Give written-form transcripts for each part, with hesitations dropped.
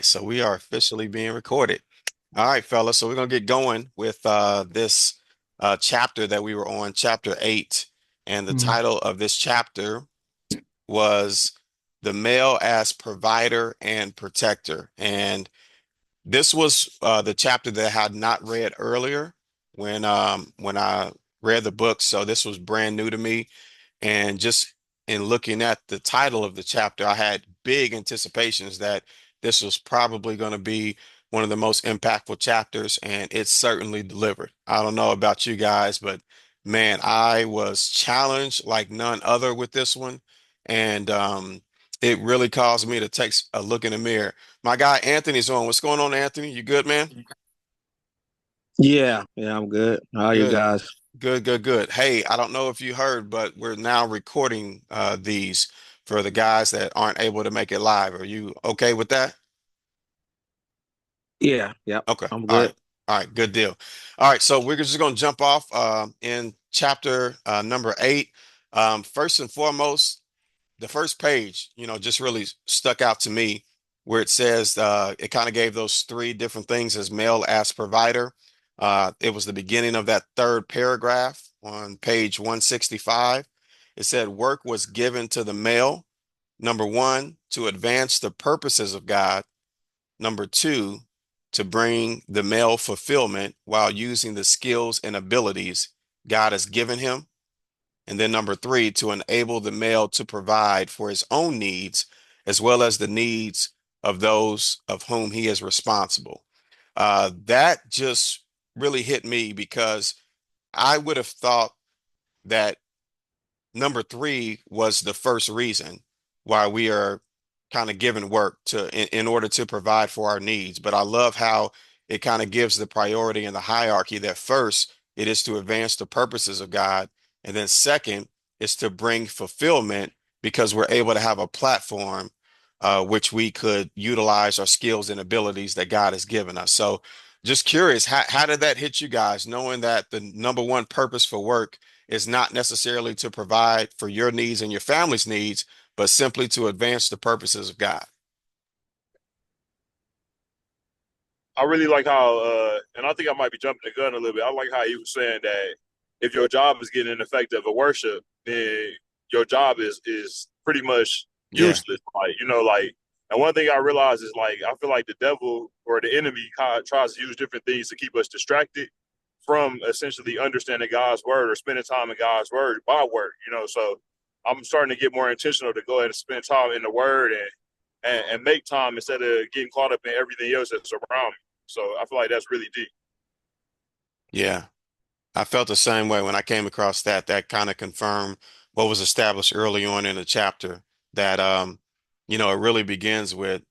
So we are officially being recorded. All right, fellas. So we're gonna get going with this chapter that we were on, chapter 8, and the Mm, title of this chapter was "The Male as Provider and Protector." And this was the chapter that I had not read earlier when I read the book. So this was brand new to me. And just in looking at the title of the chapter, I had big anticipations that this was probably going to be one of the most impactful chapters, and it certainly delivered. I don't know about you guys, but man, I was challenged like none other with this one. And it really caused me to take a look in the mirror. My guy Anthony's on. What's going on, Anthony? You good, man? yeah, I'm good. How are you Good. guys? Good, good, good. Hey, I don't know if you heard, but we're now recording these for the guys that aren't able to make it live. Are you okay with that? Yep, Okay. I'm All good. right. All right. Good deal. All right. So we're just going to jump off in chapter number 8. First and foremost, the first page, just really stuck out to me where it says it kind of gave those three different things as male as provider. It was the beginning of that third paragraph on page 165. It said work was given to the male, number one, to advance the purposes of God, number two, to bring the male fulfillment while using the skills and abilities God has given him. And then number three, to enable the male to provide for his own needs as well as the needs of those of whom he is responsible. That just really hit me because I would have thought that number three was the first reason why we are kind of given work in order to provide for our needs. But I love how it kind of gives the priority in the hierarchy that first it is to advance the purposes of God, and then second is to bring fulfillment because we're able to have a platform which we could utilize our skills and abilities that God has given us. So just curious, how did that hit you guys, knowing that the number one purpose for work is not necessarily to provide for your needs and your family's needs, but simply to advance the purposes of God. I really like how, and I think I might be jumping the gun a little bit. I like how he was saying that if your job is getting an effect of a worship, then your job is pretty much Yeah. useless. And one thing I realize is I feel like the devil or the enemy tries to use different things to keep us distracted from essentially understanding God's word or spending time in God's word by word. So I'm starting to get more intentional to go ahead and spend time in the word and make time instead of getting caught up in everything else that's around me. So I feel like that's really deep. Yeah. I felt the same way when I came across that. That kind of confirmed what was established early on in the chapter that, it really begins with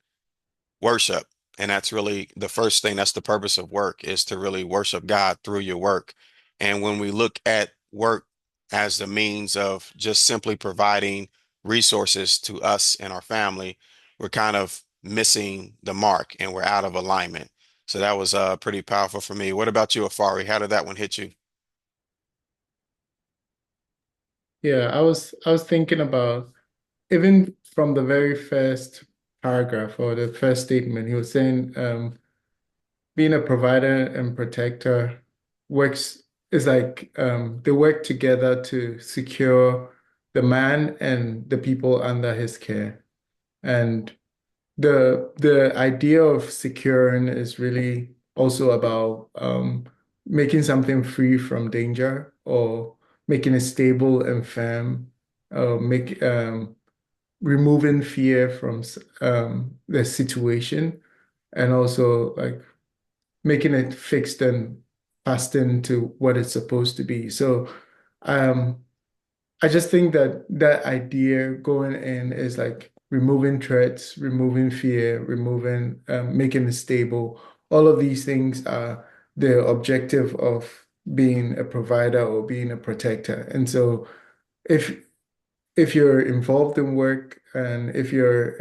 worship. And that's really the first thing. That's the purpose of work is to really worship God through your work. And when we look at work as the means of just simply providing resources to us and our family, we're kind of missing the mark and we're out of alignment. So that was pretty powerful for me. What about you, Afari? How did that one hit you? Yeah, I was thinking about even from the very first paragraph or the first statement, he was saying being a provider and protector works is like they work together to secure the man and the people under his care. And the idea of securing is really also about making something free from danger or making it stable and firm, make removing fear from the situation, and also like making it fixed and fastened to what it's supposed to be. So um, I just think that that idea going in is like removing threats, removing fear, removing, making it stable. All of these things are the objective of being a provider or being a protector. And so if if you're involved in work and if you're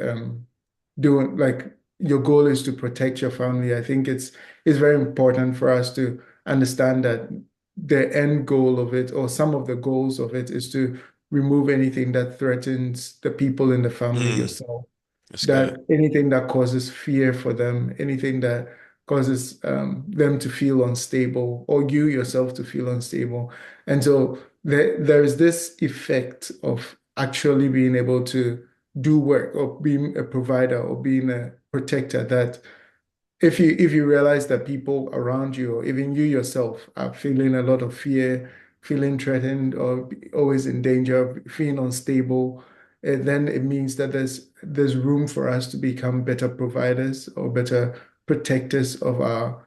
doing like your goal is to protect your family, I think it's very important for us to understand that the end goal of it or some of the goals of it is to remove anything that threatens the people in the family Mm, yourself. That's good. that anything that causes fear for them, anything that causes them to feel unstable, or you yourself to feel unstable. And so there is this effect of actually being able to do work or being a provider or being a protector that if you realize that people around you or even you yourself are feeling a lot of fear, feeling threatened or always in danger, feeling unstable, then it means that there's room for us to become better providers or better protectors of our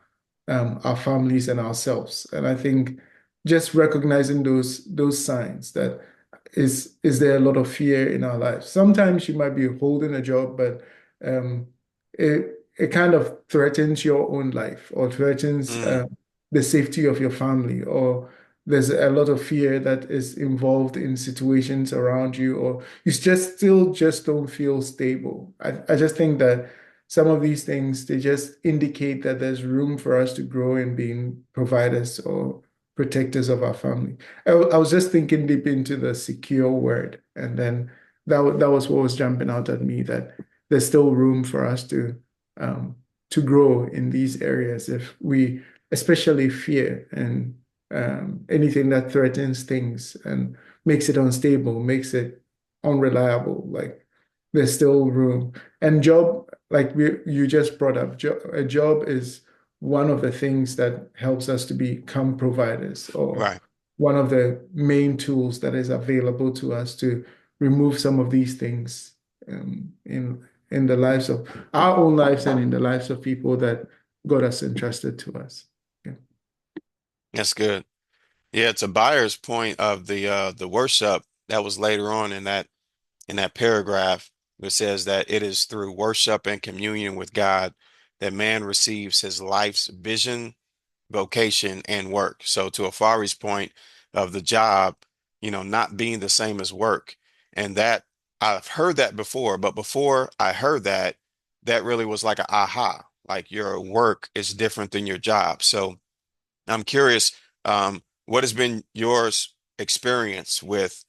families and ourselves. And I think just recognizing those signs that is there a lot of fear in our lives. Sometimes you might be holding a job, but it kind of threatens your own life or threatens Mm, the safety of your family, or there's a lot of fear that is involved in situations around you, or you just don't feel stable. I just think that some of these things, they just indicate that there's room for us to grow in being providers or protectors of our family. I was just thinking deep into the secure word, and then that was what was jumping out at me, that there's still room for us um, to grow in these areas if we, especially fear and anything that threatens things and makes it unstable, makes it unreliable. Like there's still room. And job, like you just brought up, a job is one of the things that helps us to become providers, or right. one of the main tools that is available to us to remove some of these things in the lives of our own lives and in the lives of people that God has entrusted to us. Yeah. That's good. Yeah, to Buyer's point of the worship that was later on in that paragraph, it says that it is through worship and communion with God that man receives his life's vision, vocation, and work. So to Afari's point of the job, not being the same as work. And that I've heard that before, but before I heard that, that really was like a aha, like your work is different than your job. So I'm curious, what has been yours experience with,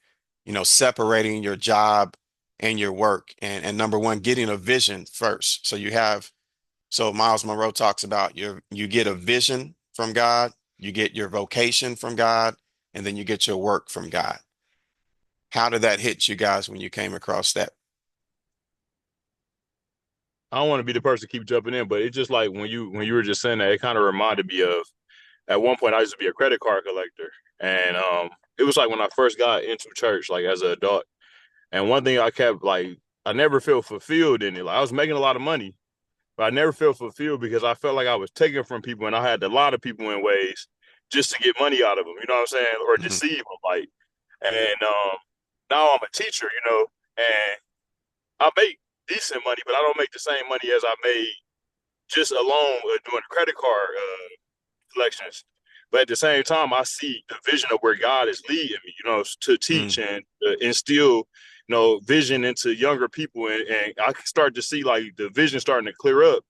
separating your job and your work, and number one, getting a vision first. So Miles Monroe talks about you get a vision from God, you get your vocation from God, and then you get your work from God. How did that hit you guys when you came across that? I don't want to be the person to keep jumping in, but it's just like when you were just saying that, it kind of reminded me of at one point I used to be a credit card collector, and it was like when I first got into church, like as an adult. And one thing I kept like I never felt fulfilled in it. Like I was making a lot of money, but I never felt fulfilled because I felt like I was taking from people, and I had a lot of people in ways just to get money out of them. You know what I'm saying? Or Mhm. deceive them. Like, and now I'm a teacher, and I make decent money, but I don't make the same money as I made just alone doing credit card collections. But at the same time, I see the vision of where God is leading me, to teach Mm, and instill, vision into younger people. And I can start to see like the vision starting to clear up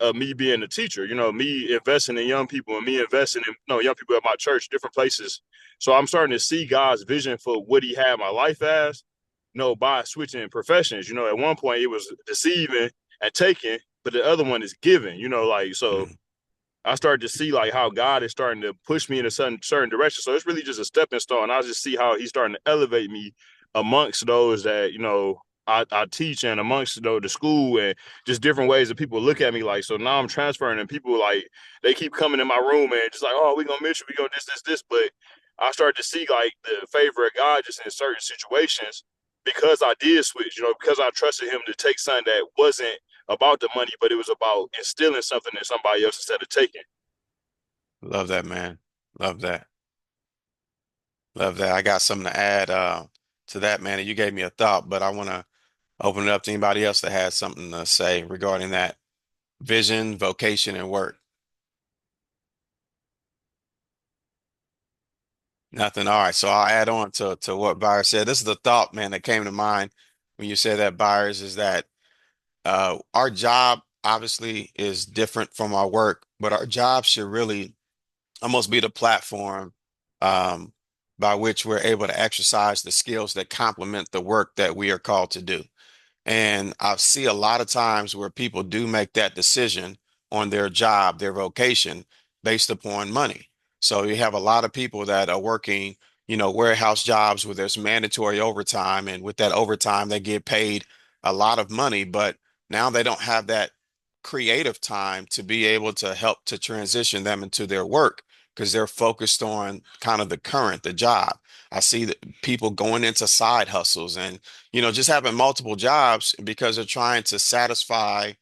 of me being a teacher, me investing in young people and me investing in, young people at my church, different places. So I'm starting to see God's vision for what he had my life as, by switching professions. At one point it was deceiving and taking, but the other one is giving, like, so mm. I started to see like how God is starting to push me in a certain direction. So it's really just a stepping stone. I just see how he's starting to elevate me amongst those that, I teach, and amongst the school, and just different ways that people look at me like. So now I'm transferring, and people like they keep coming in my room and just like, oh, we gonna miss you, we gonna this. But I started to see like the favor of God just in certain situations because I did switch, because I trusted him to take something that wasn't about the money, but it was about instilling something in somebody else instead of taking. Love that, man. Love that. Love that. I got something to add to that, man. And you gave me a thought, but I want to open it up to anybody else that has something to say regarding that vision, vocation, and work. Nothing. All right. So I'll add on to what Byers said. This is the thought, man, that came to mind when you said that, Byers, is that our job obviously is different from our work, but our job should really almost be the platform um, by which we're able to exercise the skills that complement the work that we are called to do. And I see a lot of times where people do make that decision on their job, their vocation, based upon money. So you have a lot of people that are working, warehouse jobs where there's mandatory overtime, and with that overtime, they get paid a lot of money, but now they don't have that creative time to be able to help to transition them into their work because they're focused on kind of the job. I see that people going into side hustles and just having multiple jobs because they're trying to satisfy,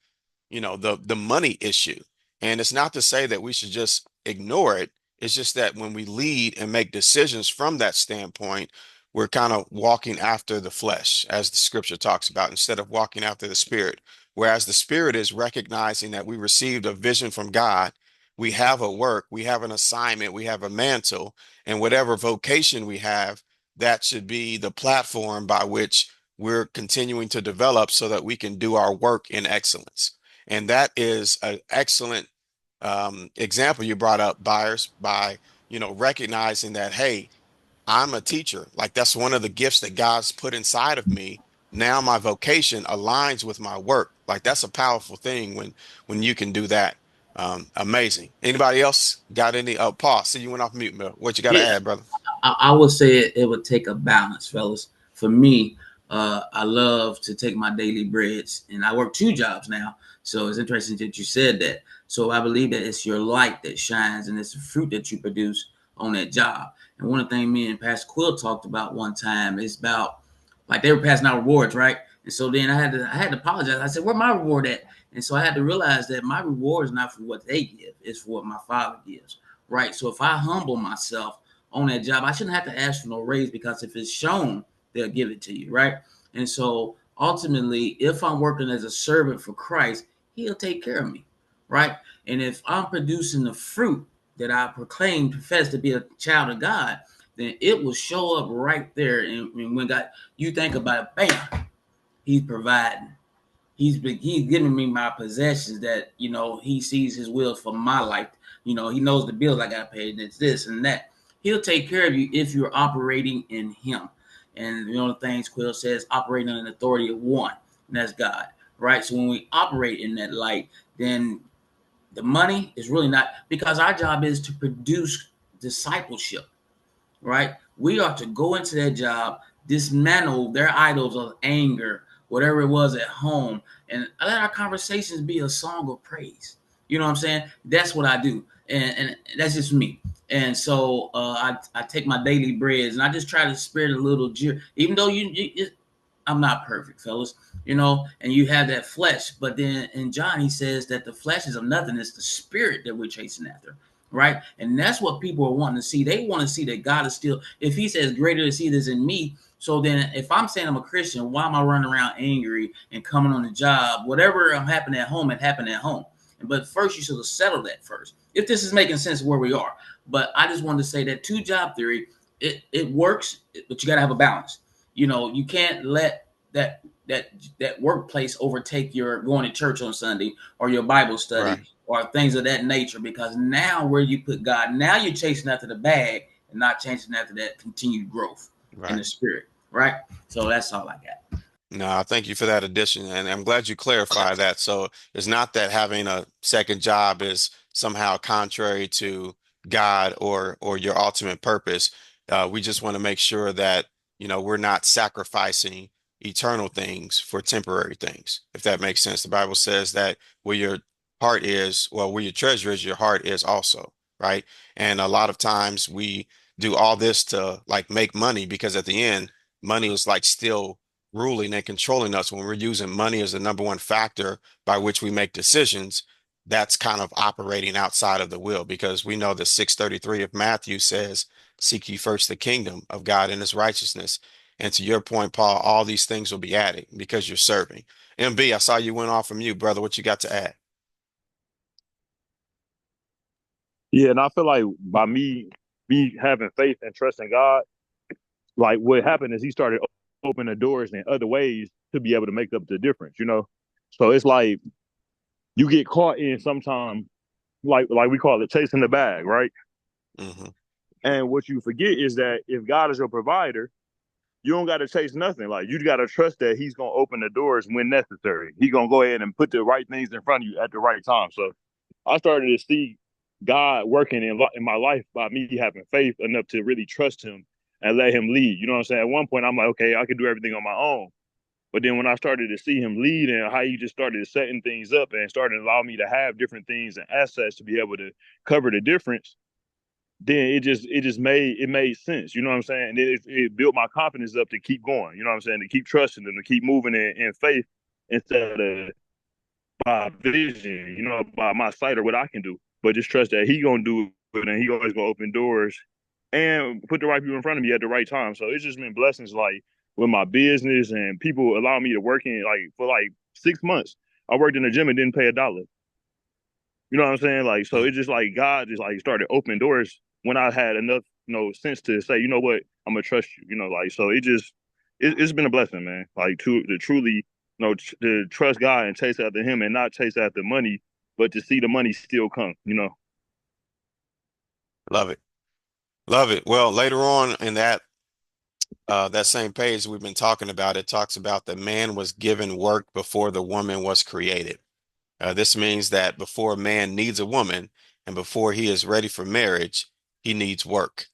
the money issue. And it's not to say that we should just ignore it. It's just that when we lead and make decisions from that standpoint, we're kind of walking after the flesh, as the scripture talks about, instead of walking after the spirit. Whereas the spirit is recognizing that we received a vision from God. We have a work, we have an assignment, we have a mantle, and whatever vocation we have, that should be the platform by which we're continuing to develop so that we can do our work in excellence. And that is an excellent example you brought up, Byers, by, recognizing that, hey, I'm a teacher. Like that's one of the gifts that God's put inside of me. Now my vocation aligns with my work. Like that's a powerful thing when you can do that. Amazing. Anybody else got any? Paul, see you went off mute, Bill. What you got to Yeah, add, brother? I would say it would take a balance, fellas. For me, I love to take my daily breads, and I work 2 jobs now. So it's interesting that you said that. So I believe that it's your light that shines, and it's the fruit that you produce on that job. And one of the things me and Pastor Quill talked about one time is about like they were passing out rewards, right? And so then I had to apologize. I said, "Where my reward at?" And so I had to realize that my reward is not for what they give; it's for what my Father gives, right? So if I humble myself on that job, I shouldn't have to ask for no raise because if it's shown, they'll give it to you, right? And so ultimately, if I'm working as a servant for Christ, He'll take care of me, right? And if I'm producing the fruit that I proclaim, profess to be a child of God, then it will show up right there. And when God, you think about it, bam, He's providing. He's giving me my possessions that he sees his will for my life. He knows the bills I got paid, and it's this and that. He'll take care of you if you're operating in him. And the things Quill says, operating in the authority of one, and that's God. Right. So when we operate in that light, then the money is really not, because our job is to produce discipleship, right? We are to go into that job, dismantle their idols of anger, whatever it was at home, and let our conversations be a song of praise. You know what I'm saying? That's what I do, and that's just me. And so I take my daily breads, and I just try to spread a little cheer, even though I'm not perfect, fellas, and you have that flesh. But then in John, he says that the flesh is of nothing. It's the spirit that we're chasing after, right? And that's what people are wanting to see. They want to see that God is still, if he says greater is he that's in me. So then if I'm saying I'm a Christian, why am I running around angry and coming on the job? Whatever happened at home, it happened at home. But first, you should have settled that first, if this is making sense where we are. But I just wanted to say that 2-job theory, it works, but you got to have a balance. You can't let that workplace overtake your going to church on Sunday or your Bible study, Right. or things of that nature, because now where you put God, now you're chasing after the bag and not chasing after that continued growth in Right. the spirit, right? So that's all I got. No, thank you for that addition. And I'm glad you clarified that. So it's not that having a second job is somehow contrary to God or your ultimate purpose. We just want to make sure that, we're not sacrificing eternal things for temporary things, if that makes sense. The Bible says that where your heart is, well, where your treasure is, your heart is also, right? And a lot of times we do all this to like make money because at the end, money is like still ruling and controlling us. When we're using money as the number one factor by which we make decisions, that's kind of operating outside of the will, because we know that 6:33 of Matthew says, seek ye first the kingdom of God and his righteousness. And to your point, Paul, all these things will be added because you're serving. MB, I saw you went off from you, brother. What you got to add? Yeah, and I feel like by me having faith and trust in God, like what happened is he started opening the doors in other ways to be able to make up the difference. So it's like you get caught in sometimes, like we call it chasing the bag, right? Hmm. And what you forget is that if God is your provider, you don't got to chase nothing. Like, you got to trust that he's going to open the doors when necessary. He's going to go ahead and put the right things in front of you at the right time. So I started to see God working in my life by me having faith enough to really trust him and let him lead. You know what I'm saying? At one point, I'm like, okay, I can do everything on my own. But then when I started to see him lead and how he just started setting things up and started to allow me to have different things and assets to be able to cover the difference, then it made sense. You know what I'm saying? And it built my confidence up to keep going. You know what I'm saying? To keep trusting him, to keep moving in faith instead of by vision, you know, by my sight or what I can do. But just trust that he gonna do it and he always gonna open doors and put the right people in front of me at the right time. So it's just been blessings like with my business and people allow me to work in like for like 6 months. I worked in the gym and didn't pay $1. You know what I'm saying? Like, so it's just like God just like started opening doors when I had enough, sense to say, you know what, I'm gonna trust you. Like, so it's been a blessing, man. Like to truly, to trust God and chase after him and not chase after money, but to see the money still come, Love it. Love it. Well, later on in that same page we've been talking about, it talks about the man was given work before the woman was created. This means that before a man needs a woman and before he is ready for marriage, he needs work.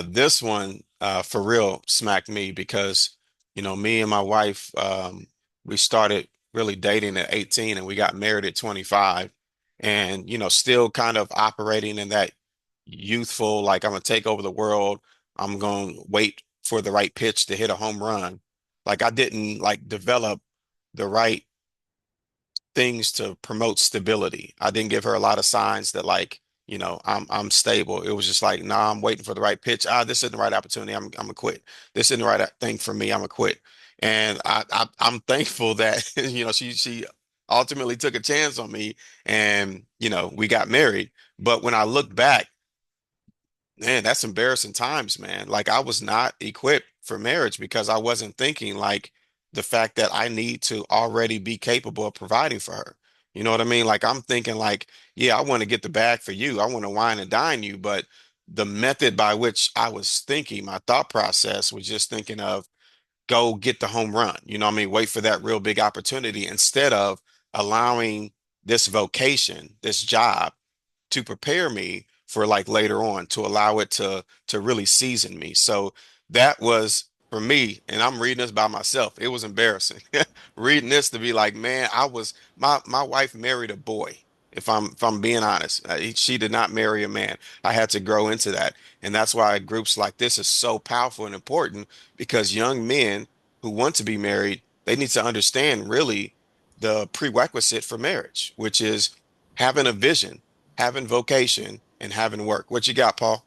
This one, for real, smacked me because, me and my wife, we started really dating at 18 and we got married at 25 and, still kind of operating in that youthful, like I'm going to take over the world. I'm going to wait for the right pitch to hit a home run. Like I didn't like develop the right things to promote stability. I didn't give her a lot of signs that like, I'm stable. It was just like, nah, I'm waiting for the right pitch. This isn't the right opportunity. I'm gonna quit. This isn't the right thing for me. I'm gonna quit. And I'm thankful that she ultimately took a chance on me and we got married. But when I look back, man, that's embarrassing times, man. Like I was not equipped for marriage because I wasn't thinking like the fact that I need to already be capable of providing for her. You know what I mean? Like I'm thinking like, yeah, I want to get the bag for you. I want to wine and dine you, but the method by which I was thinking, my thought process was just thinking of go get the home run. You know what I mean? Wait for that real big opportunity instead of allowing this vocation, this job to prepare me for like later on to allow it to really season me. So that was for me, and I'm reading this by myself. It was embarrassing reading this to be like, man, my wife married a boy. If I'm being honest, she did not marry a man. I had to grow into that, and that's why groups like this is so powerful and important because young men who want to be married, they need to understand really the prerequisite for marriage, which is having a vision, having vocation, and having work. What you got, Paul?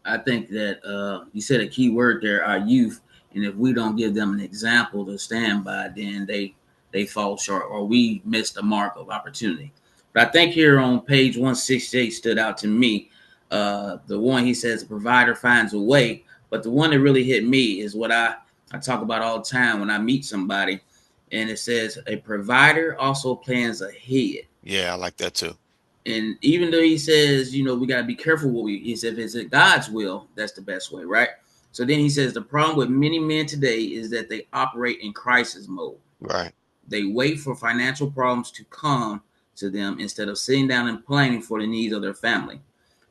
I think that you said a key word there, our youth, and if we don't give them an example to stand by, then they fall short or we miss the mark of opportunity. But I think here on page 168 stood out to me. The one he says, a provider finds a way, but the one that really hit me is what I talk about all the time when I meet somebody, and it says a provider also plans ahead. Yeah, I like that too. And even though he says, we got to be careful what he said, if it's God's will, that's the best way, right? So then he says the problem with many men today is that they operate in crisis mode. Right. They wait for financial problems to come to them instead of sitting down and planning for the needs of their family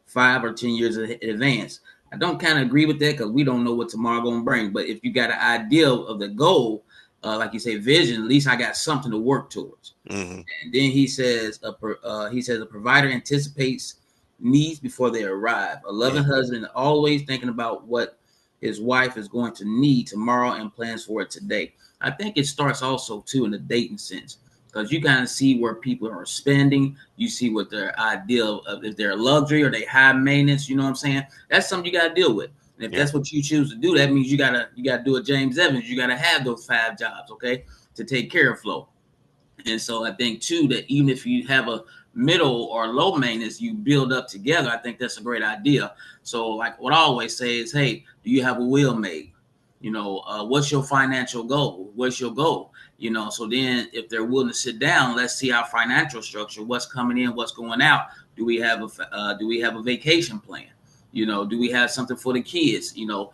5 or 10 years in advance. I don't kind of agree with that because we don't know what tomorrow going to bring. But if you got an idea of the goal, like you say, vision, at least I got something to work towards. Mm-hmm. And then he says a provider anticipates needs before they arrive. A loving husband always thinking about what his wife is going to need tomorrow and plans for it today. I think it starts also too in the dating sense because you kind of see where people are spending. You see what their ideal of if they're luxury or they high maintenance. You know what I'm saying? That's something you got to deal with. And if that's what you choose to do, that means you gotta do a James Evans. You gotta have those 5 jobs, okay, to take care of Flo. And so I think too that even if you have a middle or low maintenance, you build up together. I think that's a great idea. So like what I always say is, hey, do you have a will made? What's your financial goal? What's your goal? So then if they're willing to sit down, let's see our financial structure, what's coming in, what's going out. Do we have a vacation plan? You know, do we have something for the kids? You know,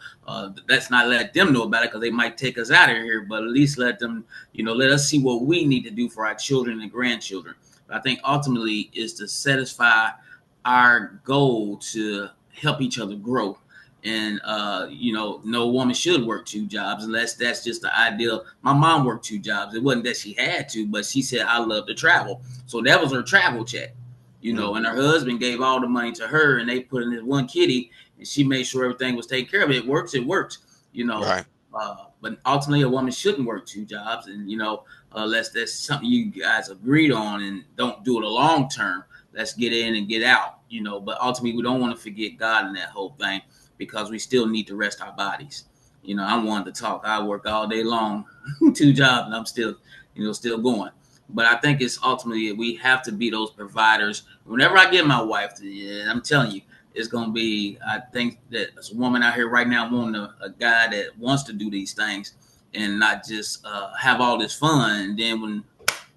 let's not let them know about it because they might take us out of here, but at least let them, you know, let us see what we need to do for our children and grandchildren. But I think ultimately is to satisfy our goal to help each other grow. And you know, no woman should work two jobs unless that's just the ideal. My mom worked two jobs. It wasn't that she had to, but she said I love to travel, so that was her travel check. You know, and her husband gave all the money to her, and they put in this one kitty, and she made sure everything was taken care of. It works, it works. You know, Right. But ultimately, a woman shouldn't work two jobs, and you know, unless that's something you guys agreed on, and don't do it a long term. Let's get in and get out. You know, but ultimately, we don't want to forget God in that whole thing because we still need to rest our bodies. You know, I'm one to talk. I work all day long, two jobs, and I'm still, you know, still going. But I think it's ultimately we have to be those providers. Whenever I get my wife, yeah, I'm telling you, it's gonna be. I think that there's a woman out here right now wanting a guy that wants to do these things and not just have all this fun. And then when,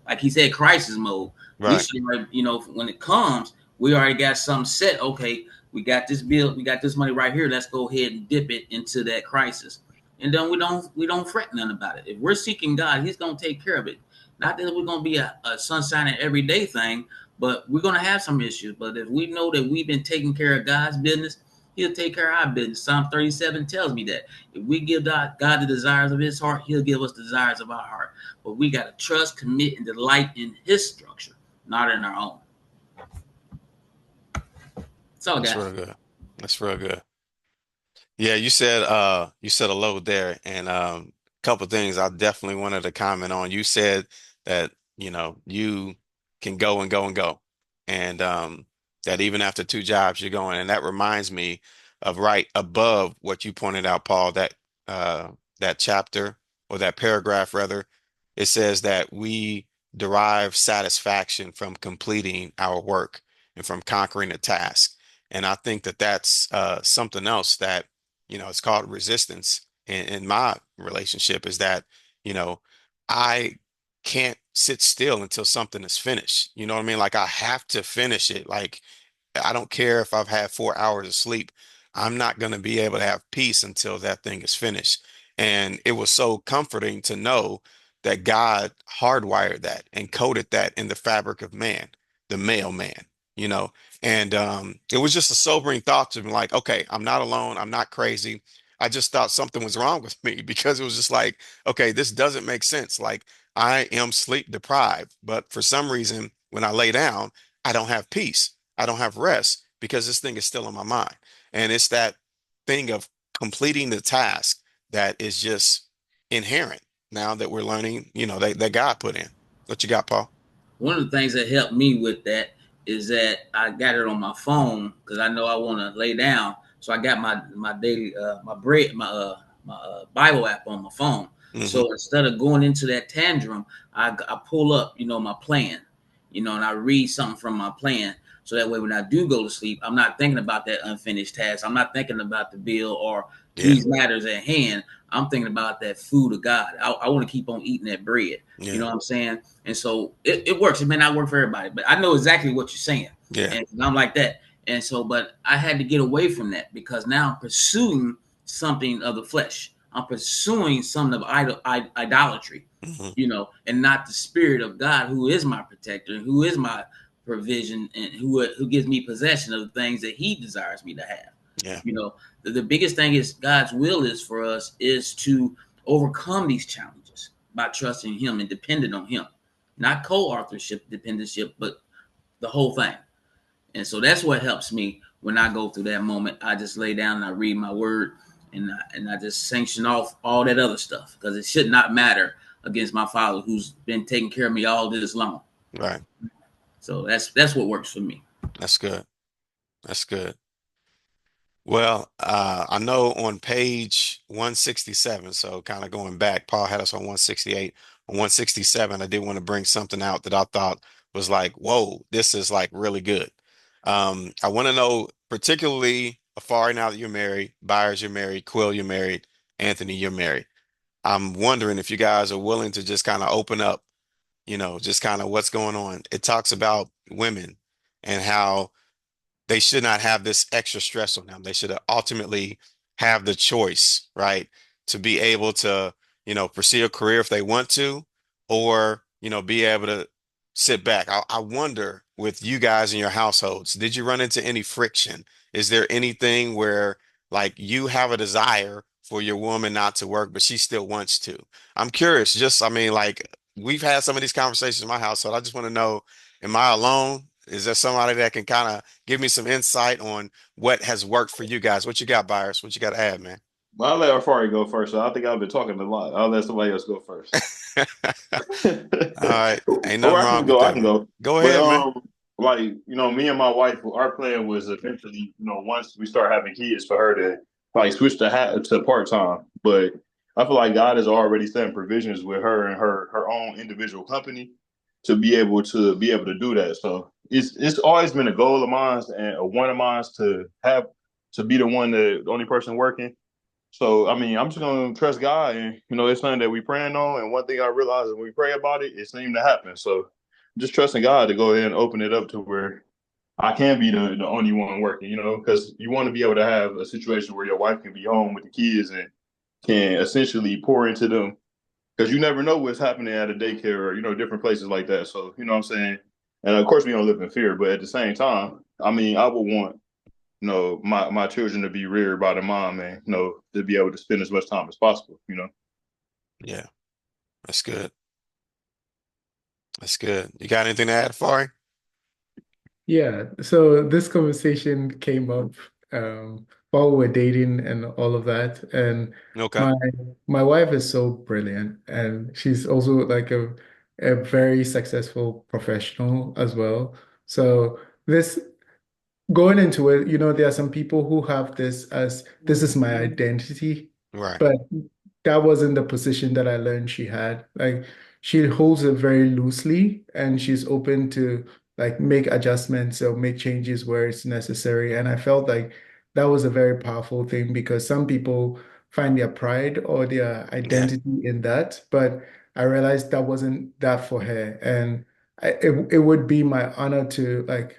like he said, crisis mode, we Right. should, you know, when it comes, we already got something set. Okay, we got this bill, we got this money right here. Let's go ahead and dip it into that crisis, and then we don't fret none about it. If we're seeking God, He's gonna take care of it. Not that we're gonna be a sunshine and everyday thing, but we're gonna have some issues. But if we know that we've been taking care of God's business, He'll take care of our business. Psalm 37 tells me that if we give God the desires of His heart, He'll give us the desires of our heart. But we got to trust, commit, and delight in His structure, not in our own. That's all I That's got. real good. That's real good. Yeah, you said a load there, and a couple things I definitely wanted to comment on. You said that, you can go and go and go. And that even after two jobs you're going. And that reminds me of right above what you pointed out, Paul, uh that chapter, or that paragraph rather. It says that we derive satisfaction from completing our work and from conquering a task. And I think that that's something else that, it's called resistance in my relationship, is that, you know, I can't sit still until something is finished. You know what I mean? Like I have to finish it. Like I don't care if I've had 4 hours of sleep. I'm not going to be able to have peace until that thing is finished. And it was so comforting to know that God hardwired that and coded that in the fabric of man, the male man, you know. And it was just a sobering thought to me, like, okay, I'm not alone. I'm not crazy. I just thought something was wrong with me because it was just like, okay, this doesn't make sense. Like I am sleep deprived, but for some reason, when I lay down, I don't have peace. I don't have rest because this thing is still on my mind. And it's that thing of completing the task that is just inherent now that we're learning, that God put in. What you got, Paul? One of the things that helped me with that is that I got it on my phone because I know I want to lay down. So I got my daily my Bible app on my phone. Hmm. So instead of going into that tantrum, I pull up, you know, my plan, you know, and I read something from my plan. So that way, when I do go to sleep, I'm not thinking about that unfinished task. I'm not thinking about the bill or Yeah. these matters at hand. I'm thinking about that food of God. I want to keep on eating that bread. You Yeah. know what I'm saying? And so it works. It may not work for everybody, but I know exactly what you're saying. Yeah. And I'm like that. And so, but I had to get away from that because now I'm pursuing something of the flesh. I'm pursuing something of idolatry, Hmm. you know, and not the spirit of God, who is my protector, who is my provision, and who gives me possession of the things that He desires me to have. Yeah. You know, the biggest thing is God's will is for us is to overcome these challenges by trusting Him and depending on Him, not co-authorship, dependentship, but the whole thing. And so that's what helps me when I go through that moment. I just lay down and I read my word, and I just sanction off all that other stuff because it should not matter against my Father who's been taking care of me all this long. Right. So that's what works for me. That's good. That's good. Well, I know on page 167, so kind of going back, Paul had us on 168. On 167, I did want to bring something out that I thought was like, whoa, this is like really good. I want to know, particularly Afari, now that you're married, Byers, you're married, Quill, you're married, Anthony, you're married. I'm wondering if you guys are willing to just kind of open up, just kind of what's going on. It talks about women and how they should not have this extra stress on them. They should ultimately have the choice, right, to be able to, pursue a career if they want to, or, be able to sit back. I wonder with you guys in your households, did you run into any friction? Is there anything where like you have a desire for your woman not to work, but she still wants to? I'm curious. Just, I mean, like we've had some of these conversations in my household. I just want to know, am I alone? Is there somebody that can kind of give me some insight on what has worked for you guys? What you got, Byers? What you got to add, man? Well, I'll let Afari go first. So I think I've been talking a lot. I'll let somebody else go first. All right. Ain't Or nothing I wrong can with go. I that, can man. go. Go But ahead, man. like me and my wife, our plan was eventually, once we start having kids, for her to like switch to part time. But I feel like God has already set provisions with her and her own individual company to be able to do that. So it's always been a goal of mine and a one of mine to be the only person working. So I mean, I'm just gonna trust God, and it's something that we praying on. And one thing I realized is when we pray about it, it seemed to happen. So I'm just trusting God to go ahead and open it up to where I can be the only one working. Because you want to be able to have a situation where your wife can be home with the kids and can essentially pour into them. Because you never know what's happening at a daycare or different places like that. So you know what I'm saying. And of course, we don't live in fear, but at the same time, I mean, I would want my children to be reared by the mom and, to be able to spend as much time as possible. Yeah, that's good. That's good. You got anything to add, Fari? Yeah, so this conversation came up while we're dating and all of that. And Okay. my my wife is so brilliant, and she's also like a very successful professional as well. So this going into it, there are some people who have this as this is my identity, Right. but that wasn't the position that I learned she had. Like she holds it very loosely and she's open to like make adjustments or make changes where it's necessary. And I felt like that was a very powerful thing because some people find their pride or their Yeah. identity in that, but I realized that wasn't that for her. And it would be my honor to like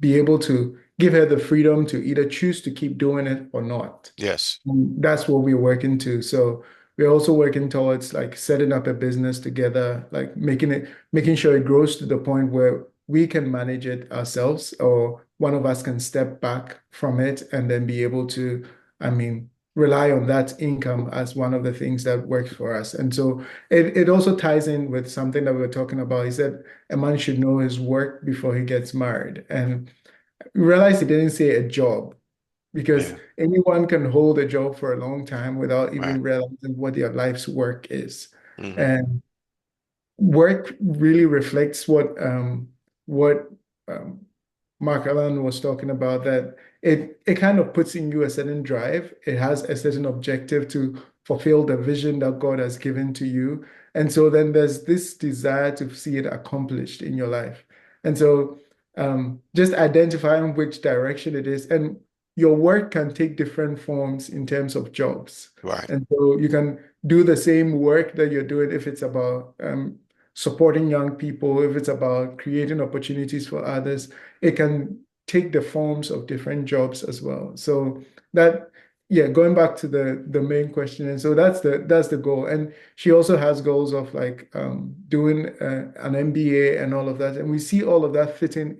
be able to give her the freedom to either choose to keep doing it or not. Yes. And that's what we're working to. So we're also working towards like setting up a business together, like making sure it grows to the point where we can manage it ourselves, or one of us can step back from it and then be able to, I mean, rely on that income as one of the things that works for us. And so it also ties in with something that we were talking about. He said a man should know his work before he gets married. And we realized he didn't say a job because Yeah. anyone can hold a job for a long time without Right. even realizing what their life's work is. Hmm. And work really reflects what um, Mark Allen was talking about, that it kind of puts in you a certain drive. It has a certain objective to fulfill the vision that God has given to you. And so then there's this desire to see it accomplished in your life. And so just identifying which direction it is. And your work can take different forms in terms of jobs. Right. And so you can do the same work that you're doing if it's about supporting young people, if it's about creating opportunities for others. It can take the forms of different jobs as well. So that, yeah, going back to the main question, and so that's the goal. And she also has goals of like doing an MBA and all of that. And we see all of that fitting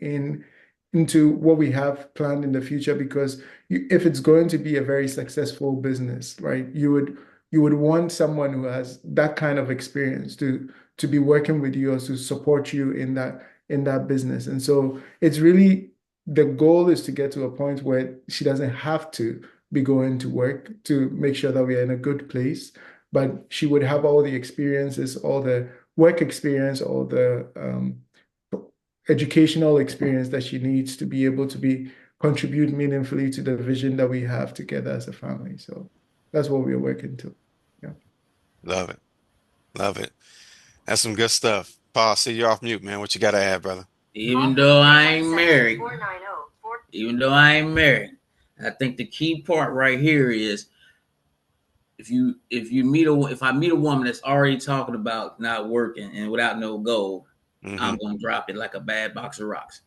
into what we have planned in the future, because if it's going to be a very successful business, right, you would want someone who has that kind of experience to be working with you or to support you in that business. And so it's really, the goal is to get to a point where she doesn't have to be going to work to make sure that we are in a good place, but she would have all the experiences, all the work experience, all the educational experience that she needs to be able to contribute meaningfully to the vision that we have together as a family. So that's what we're working to. Yeah. Love it. Love it. That's some good stuff. Paul, see you off mute, man. What you got to add, brother? Even though I ain't married, I think the key part right here is if I meet a woman that's already talking about not working and without no goal, Hmm. I'm gonna drop it like a bad box of rocks.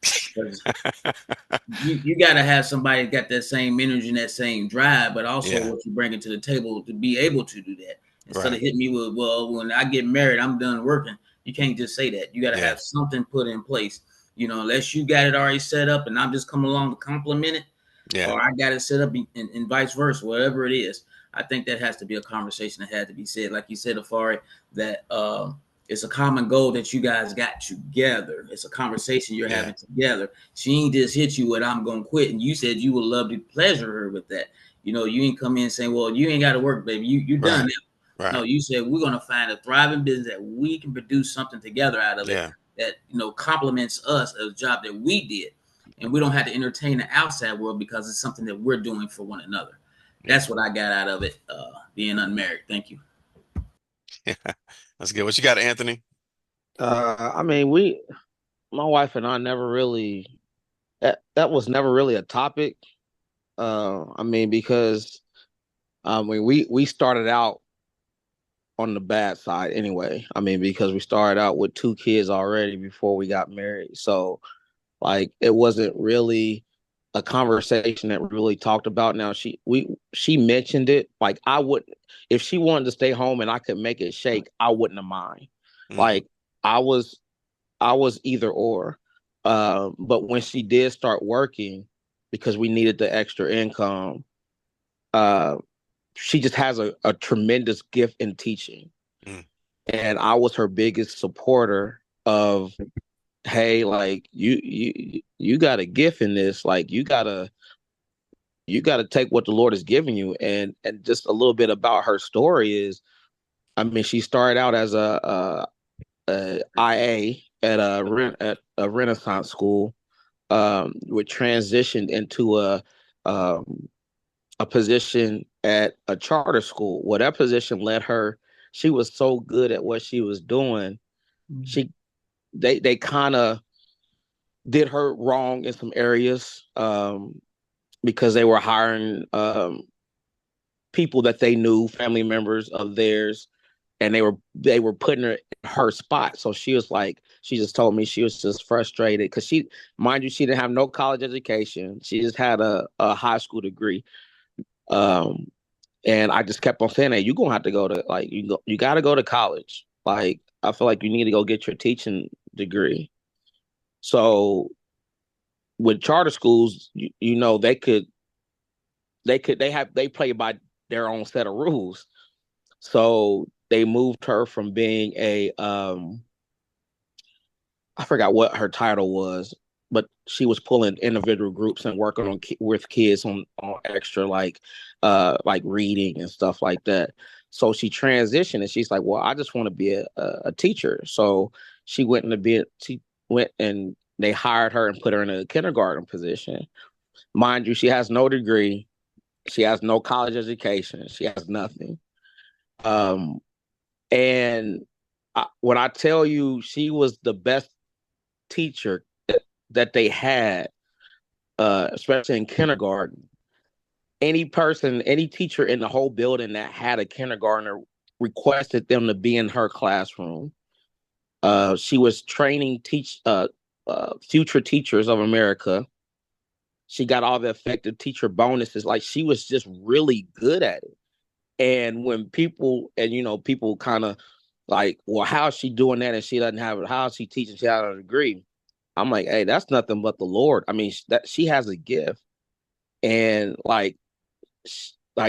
You got to have somebody got that same energy and that same drive, but also Yeah. what you bring to the table to be able to do that. Instead Right. of hitting me with, well, when I get married, I'm done working. You can't just say that. You got to Yeah. have something put in place. You know, unless you got it already set up and I'm just coming along to compliment it, Yeah. or I got it set up and vice versa, whatever it is. I think that has to be a conversation that had to be said. Like you said, Afari, that it's a common goal that you guys got together. It's a conversation you're having together. She ain't just hit you with I'm gonna quit. And you said you would love to pleasure her with that. You know, you ain't come in saying, well, you ain't gotta work, baby. You done now. Right. No, you said we're gonna find a thriving business that we can produce something together out of it that complements us as a job that we did. And we don't have to entertain the outside world because it's something that we're doing for one another. That's what I got out of it, being unmarried. Thank you. That's good. What you got, Anthony? I mean, my wife and I never really that was never really a topic. I mean, because we started out on the bad side anyway. I mean, because we started out with 2 kids already before we got married. So like it wasn't really a conversation that we really talked about. Now she mentioned it. Like I would, if she wanted to stay home and I could make it shake, I wouldn't have mind. Like I was either or. But when she did start working, because we needed the extra income, she just has a tremendous gift in teaching. And I was her biggest supporter of, hey, like you got a gift in this. Like you gotta take what the Lord has given you. And just a little bit about her story is, I mean, she started out as a IA at a Renaissance school, which transitioned into a position at a charter school. Well, that position led her. She was so good at what she was doing. They kind of did her wrong in some areas, because they were hiring people that they knew, family members of theirs, and they were putting her in her spot. So she was like, she just told me she was just frustrated because mind you, she didn't have no college education. She just had a high school degree. And I just kept on saying, hey, you're gonna have to go to you gotta go to college. Like I feel like you need to go get your teaching degree. So with charter schools, they play by their own set of rules. So they moved her from being I forgot what her title was, but she was pulling individual groups and working with kids on extra like reading and stuff like that. So she transitioned and she's like, well, I just want to be a teacher. So she went and they hired her and put her in a kindergarten position. Mind you, she has no degree. She has no college education. She has nothing. And when I tell you she was the best teacher that they had, especially in kindergarten, any teacher in the whole building that had a kindergartner requested them to be in her classroom. She was training future teachers of America. She got all the effective teacher bonuses. Like she was just really good at it. And when people kind of like, well, how is she doing that? And she doesn't have it. How is she teaching? She has a degree. I'm like, hey, that's nothing but the Lord. I mean, that she has a gift, and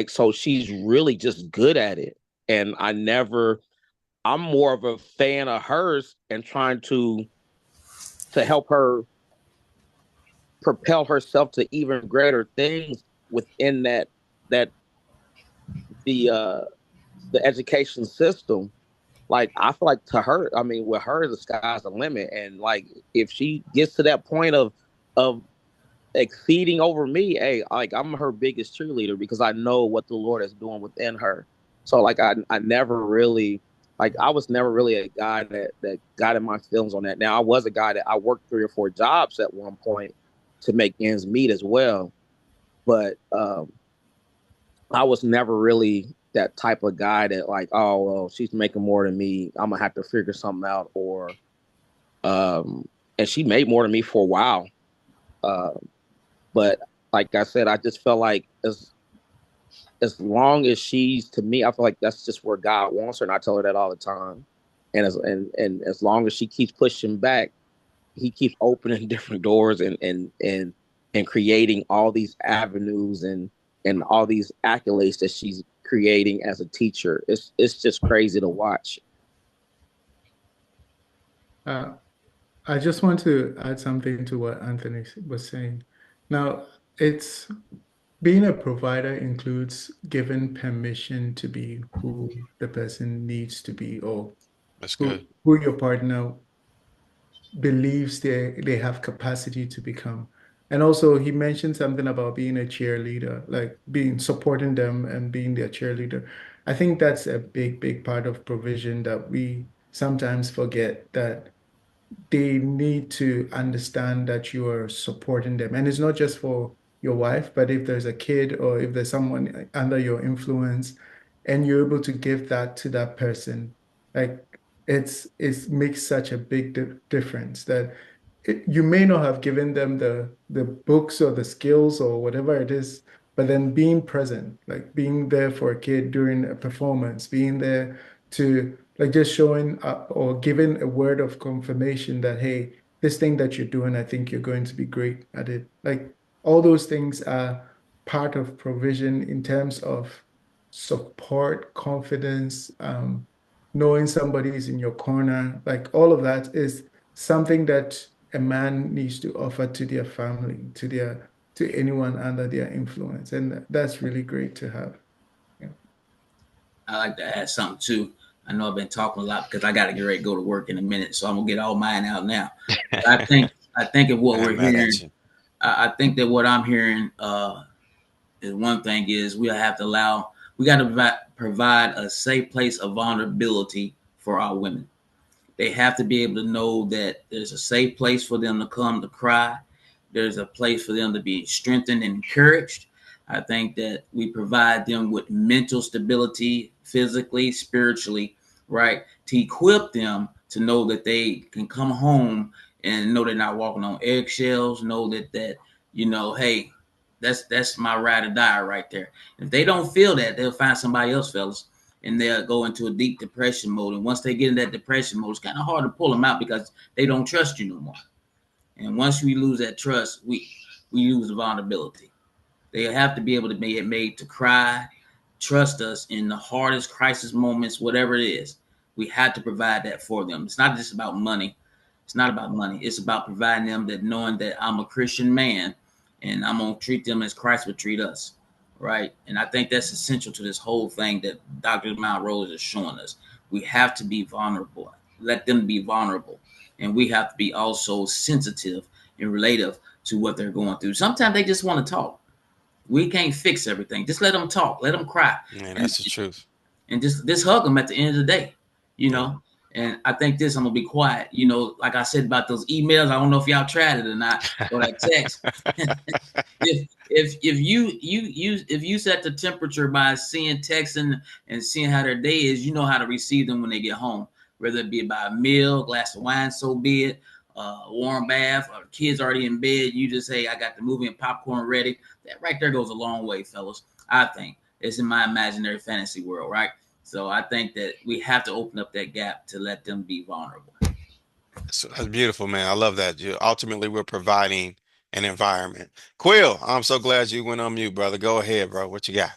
so she's really just good at it. And I'm more of a fan of hers and trying to help her propel herself to even greater things within the education system. Like I feel like to her, I mean, with her, the sky's the limit. And like if she gets to that point of exceeding over me, hey, like I'm her biggest cheerleader because I know what the Lord is doing within her. So like I never really I was never really a guy that got in my feelings on that. Now I was a guy that I worked 3 or 4 jobs at one point to make ends meet as well. But I was never really that type of guy that like, oh well, she's making more than me, I'm gonna have to figure something out. Or and she made more than me for a while. But like I said, I just felt like as long as she's, to me, I feel like that's just where God wants her, and I tell her that all the time. And as long as she keeps pushing back, he keeps opening different doors and creating all these avenues and all these accolades that she's creating as a teacher. It's just crazy to watch. I just want to add something to what Anthony was saying. Now, it's being a provider includes giving permission to be who the person needs to be, or That's good. who your partner believes they have capacity to become. And also he mentioned something about being a cheerleader, like being supporting them and being their cheerleader. I think that's a big part of provision that we sometimes forget, that they need to understand that you are supporting them. And it's not just for your wife, but if there's a kid or if there's someone under your influence and you're able to give that to that person, like it makes such a big difference that you may not have given them the books or the skills or whatever it is, but then being present, like being there for a kid during a performance, being there to like just showing up or giving a word of confirmation that, hey, this thing that you're doing, I think you're going to be great at it. Like all those things are part of provision in terms of support, confidence, knowing somebody is in your corner. Like all of that is something that a man needs to offer to their family, to anyone under their influence. And that's really great to have. Yeah. I like to add something too. I know I've been talking a lot because I got to get ready to go to work in a minute, so I'm gonna get all mine out now. But I think of what I'm we're mad hearing. at you. I think that what I'm hearing is one thing is we have to we got to provide a safe place of vulnerability for our women. They have to be able to know that there's a safe place for them to come to cry. There's a place for them to be strengthened and encouraged. I think that we provide them with mental stability, physically, spiritually, right? To equip them to know that they can come home and know they're not walking on eggshells, know that hey, that's my ride or die right there. If they don't feel that, they'll find somebody else, fellas, and they'll go into a deep depression mode. And once they get in that depression mode, it's kind of hard to pull them out because they don't trust you no more. And once we lose that trust, we lose the vulnerability. They have to be able to be made to cry, trust us in the hardest crisis moments, whatever it is. We have to provide that for them. It's not just about money. It's not about money. It's about providing them that knowing that I'm a Christian man and I'm going to treat them as Christ would treat us. Right. And I think that's essential to this whole thing that Dr. Mount Rose is showing us. We have to be vulnerable. Let them be vulnerable. And we have to be also sensitive and relative to what they're going through. Sometimes they just want to talk. We can't fix everything. Just let them talk. Let them cry. Man, that's the truth. And just hug them at the end of the day, you know. And I think I'm gonna be quiet. Like I said about those emails. I don't know if y'all tried it or not, or that text. if you set the temperature by seeing text and seeing how their day is, you know how to receive them when they get home. Whether it be by a meal, glass of wine, so be it, warm bath, or kids already in bed. You just say, I got the movie and popcorn ready. That right there goes a long way, fellas. I think it's in my imaginary fantasy world, right? So I think that we have to open up that gap to let them be vulnerable. That's beautiful, man. I love that. Ultimately, we're providing an environment. Quill, I'm so glad you went on mute, brother. Go ahead, bro. What you got?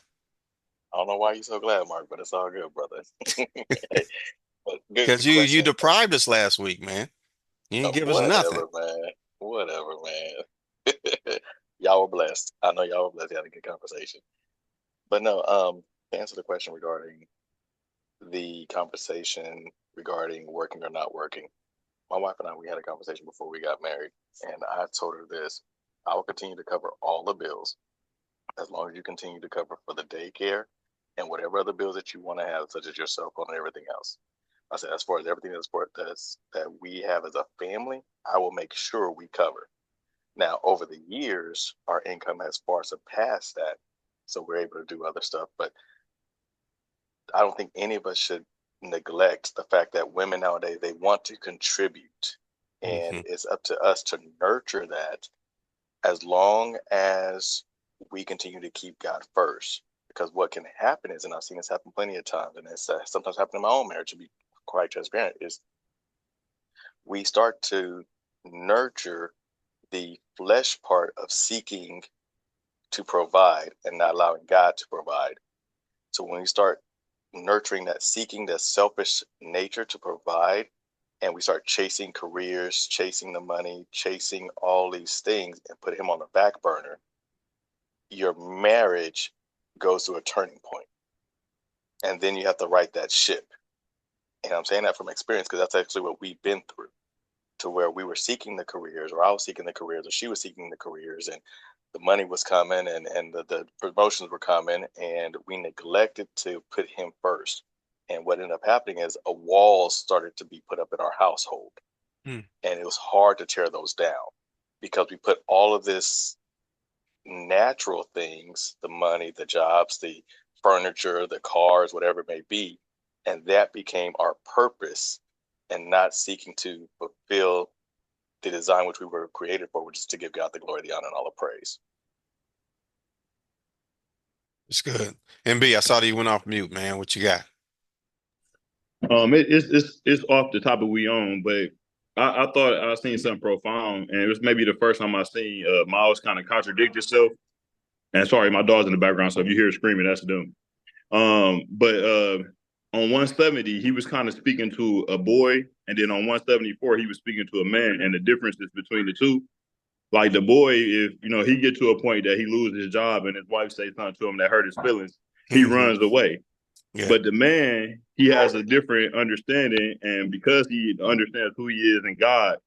I don't know why you're so glad, Mark, but it's all good, brother. But good Because you question. deprived us last week, man. You didn't give us nothing. Whatever, man. Y'all were blessed. I know y'all were blessed. You had a good conversation. But no, to answer the question regarding the conversation regarding working or not working, my wife and I, we had a conversation before we got married, and I told her this: I will continue to cover all the bills as long as you continue to cover for the daycare and whatever other bills that you want to have, such as your cell phone and everything else. I said, as far as everything that we have as a family, I will make sure we cover. Now, over the years, our income has far surpassed that, so we're able to do other stuff. But I don't think any of us should neglect the fact that women nowadays, they want to contribute, and it's up to us to nurture that as long as we continue to keep God first. Because what can happen is, and I've seen this happen plenty of times, and it's sometimes happened in my own marriage, to be quite transparent, is we start to nurture the flesh part of seeking to provide and not allowing God to provide. So when we start nurturing that seeking, that selfish nature to provide, and we start chasing careers, chasing the money, chasing all these things and put him on the back burner, your marriage goes to a turning point. And then you have to right that ship. And I'm saying that from experience because that's actually what we've been through, to where we were seeking the careers, or I was seeking the careers, or she was seeking the careers, and the money was coming and the promotions were coming, and we neglected to put him first. And what ended up happening is a wall started to be put up in our household. And it was hard to tear those down because we put all of this natural things, the money, the jobs, the furniture, the cars, whatever it may be, and that became our purpose, and not seeking to fulfill the design which we were created for, which is to give God the glory, the honor, and all the praise. It's good. MB, I saw that you went off mute, man. What you got? It's off the topic we on, but I thought I seen something profound, and it was maybe the first time I seen Miles kind of contradict himself. And sorry, my dog's in the background, so if you hear screaming, that's them. But on 170, he was kind of speaking to a boy, and then on 174, he was speaking to a man, and the differences between the two. Like the boy, if he get to a point that he loses his job and his wife says something to him that hurt his feelings, he runs away. Yeah. But the man, he has a different understanding, and because he understands who he is in God,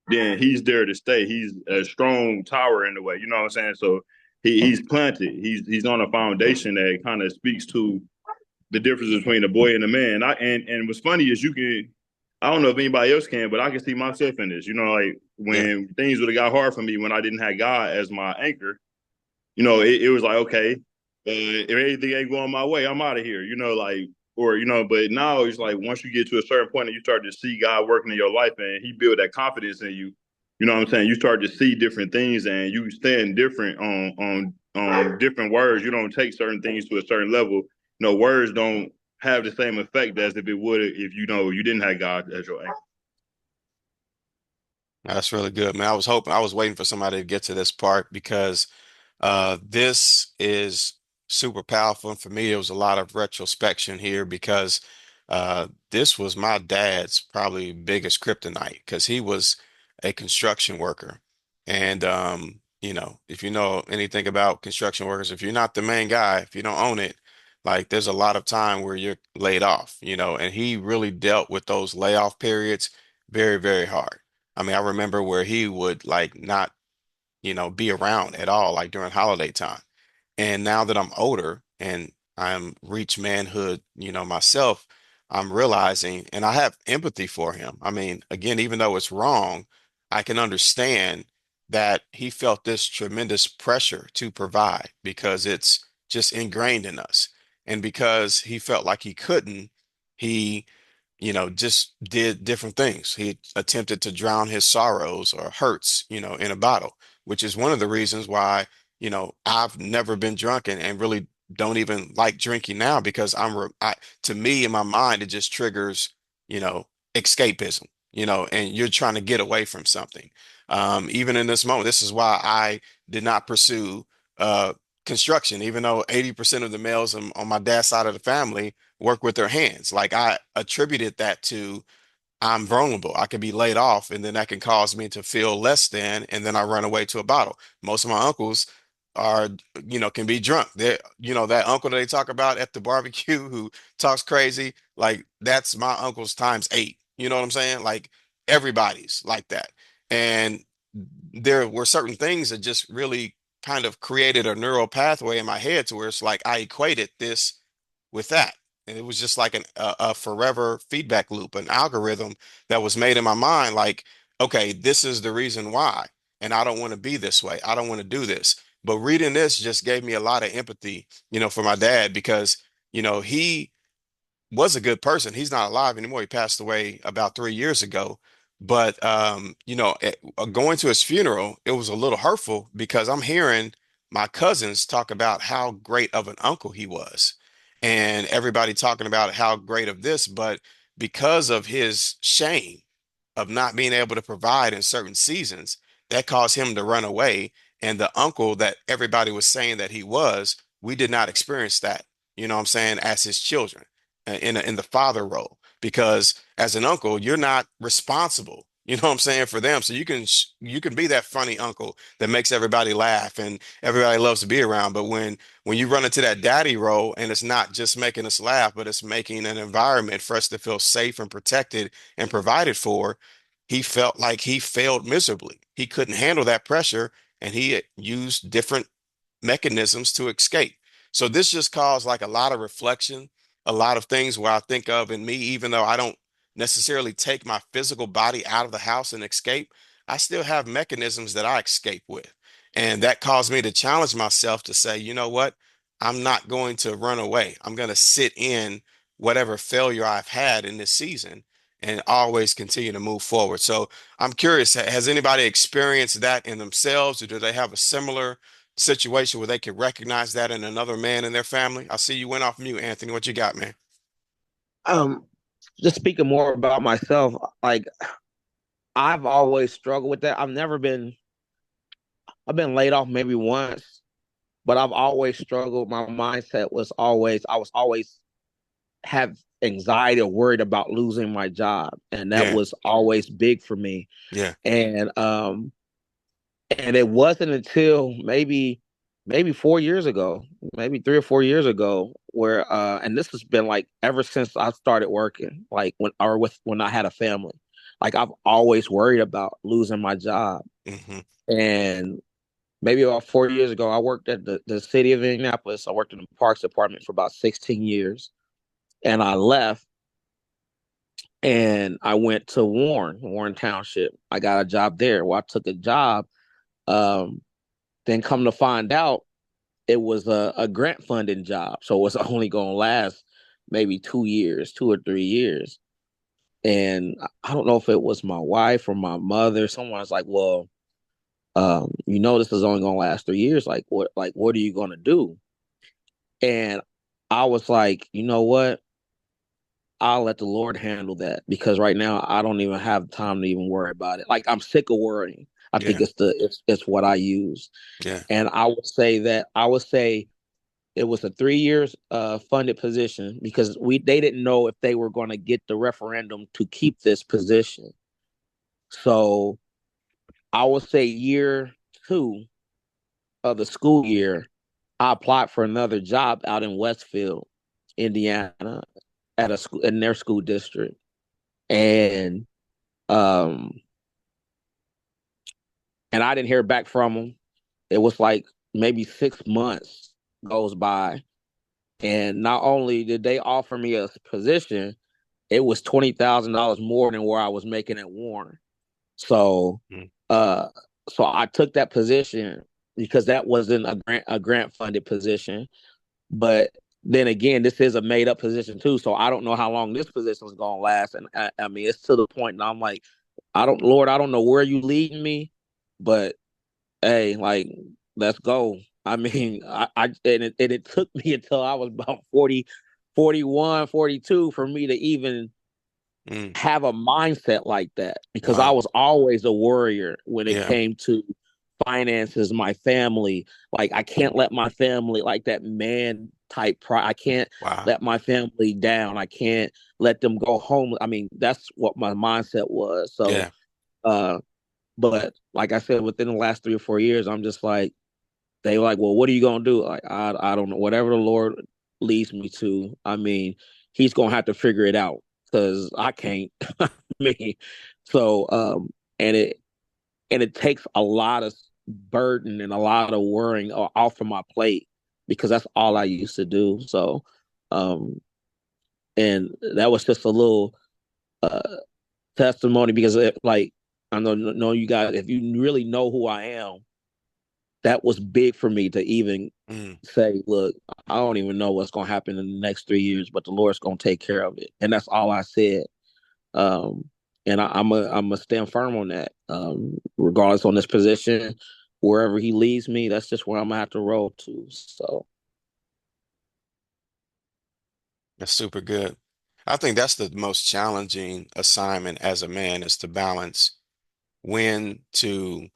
then he's there to stay. He's a strong tower in the way. You know what I'm saying? So he's planted. He's on a foundation that kind of speaks to the difference between the boy and the man. And what's funny is I don't know if anybody else can, but I can see myself in this. Like when things would have got hard for me when I didn't have God as my anchor, it was like, okay, if anything ain't going my way, I'm out of here, but now it's like once you get to a certain point and you start to see God working in your life and he build that confidence in you, you know what I'm saying? You start to see different things and you stand different on different words. You don't take certain things to a certain level. Words don't have the same effect as if it would if you didn't have God as your anchor. That's really good, man. I was waiting for somebody to get to this part because this is super powerful. And for me, it was a lot of retrospection here because this was my dad's probably biggest kryptonite because he was a construction worker. And if you know anything about construction workers, if you're not the main guy, if you don't own it, like there's a lot of time where you're laid off, and he really dealt with those layoff periods very, very hard. I mean, I remember where he would like not be around at all, like during holiday time. And now that I'm older and I'm reached manhood, myself, I'm realizing, and I have empathy for him. I mean, again, even though it's wrong, I can understand that he felt this tremendous pressure to provide because it's just ingrained in us. And because he felt like he couldn't, he just did different things. He attempted to drown his sorrows or hurts, in a bottle, which is one of the reasons why, I've never been drunk and really don't even like drinking now because to me in my mind, it just triggers, escapism, and you're trying to get away from something. Even in this moment, this is why I did not pursue, construction, even though 80% of the males on my dad's side of the family work with their hands. Like I attributed that to I'm vulnerable. I could be laid off and then that can cause me to feel less than, and then I run away to a bottle. Most of my uncles are, can be drunk. They're, that uncle that they talk about at the barbecue who talks crazy, like that's my uncle's times eight. You know what I'm saying? Like everybody's like that. And there were certain things that just really kind of created a neural pathway in my head to where it's like I equated this with that. And it was just like a forever feedback loop, an algorithm that was made in my mind like, okay, this is the reason why. And I don't want to be this way. I don't want to do this. But reading this just gave me a lot of empathy, for my dad because, he was a good person. He's not alive anymore. He passed away about 3 years ago. But going to his funeral, it was a little hurtful because I'm hearing my cousins talk about how great of an uncle he was, and everybody talking about how great of this, but because of his shame of not being able to provide in certain seasons, that caused him to run away. And the uncle that everybody was saying that he was, we did not experience that, you know what I'm saying, as his children in the father role. Because as an uncle, you're not responsible, you know what I'm saying, for them. So you can be that funny uncle that makes everybody laugh and everybody loves to be around. But when you run into that daddy role and it's not just making us laugh, but it's making an environment for us to feel safe and protected and provided for, he felt like he failed miserably. He couldn't handle that pressure and he used different mechanisms to escape. So this just caused like a lot of reflection, a lot of things where I think of in me, even though I don't necessarily take my physical body out of the house and escape, I still have mechanisms that I escape with. And that caused me to challenge myself to say, you know what? I'm not going to run away. I'm going to sit in whatever failure I've had in this season and always continue to move forward. So I'm curious, has anybody experienced that in themselves, or do they have a similar situation where they can recognize that in another man in their family? I see you went off mute, Anthony. What you got, man? Um, just speaking more about myself, like I've always struggled with that. I've been laid off maybe once, but I've always struggled. My mindset was always, I was always have anxiety or worried about losing my job. And that Yeah, was always big for me. yeah, And it wasn't until maybe 4 years ago, maybe 3 or 4 years ago, where and this has been like ever since I started working, like when I had a family. Like I've always worried about losing my job. hmm, And maybe about 4 years ago, I worked at the city of Indianapolis. I worked in the parks department for about 16 years. And I left and I went to Warren Township. I got a job there. Well, I took a job. Um, then come to find out, it was a grant funding job. So it was only going to last maybe 2 years, 2 or 3 years. And I don't know if it was my wife or my mother. Someone was like, well, this is only going to last 3 years. What are you going to do? And I was like, you know what? I'll let the Lord handle that because right now I don't even have time to even worry about it. Like I'm sick of worrying. I think yeah, it's what I use. yeah, And I would say it was a 3 years funded position because they didn't know if they were going to get the referendum to keep this position. So I would say year 2 of the school year, I applied for another job out in Westfield, Indiana, at a school in their school district, and um and I didn't hear back from them. It was like maybe 6 months goes by, and not only did they offer me a position, it was $20,000 more than where I was making at Warren. So, mm, uh, so I took that position because that wasn't a grant funded position. But then again, this is a made up position too. So I don't know how long this position is gonna last. And I mean, it's to the point now I'm like, Lord, I don't know where you leading me, but hey, like, let's go. I mean, it took me until I was about 40, 41, 42 for me to even mm, have a mindset like that because I wow, was always a worrier when it yeah, came to finances, my family. Like I can't let my family like that man type pride. I can't wow, let my family down. I can't let them go home. I mean, that's what my mindset was. So yeah, uh but like I said, within the last 3 or 4 years, I'm just like they were like, well, what are you gonna do? Like I don't know. Whatever the Lord leads me to, I mean, he's gonna have to figure it out because I can't. I mean, so and it takes a lot of burden and a lot of worrying off of my plate because that's all I used to do. So um and that was just a little uh testimony because like I know you guys, if you really know who I am, that was big for me to even mm, say, look, I don't even know what's going to happen in the next 3 years, but the Lord's going to take care of it. And that's all I said. Um, and I'm a stand firm on that. Regardless on this position, wherever he leads me, that's just where I'm gonna have to roll to. So That's super good. I think that's the most challenging assignment as a man is to balance when to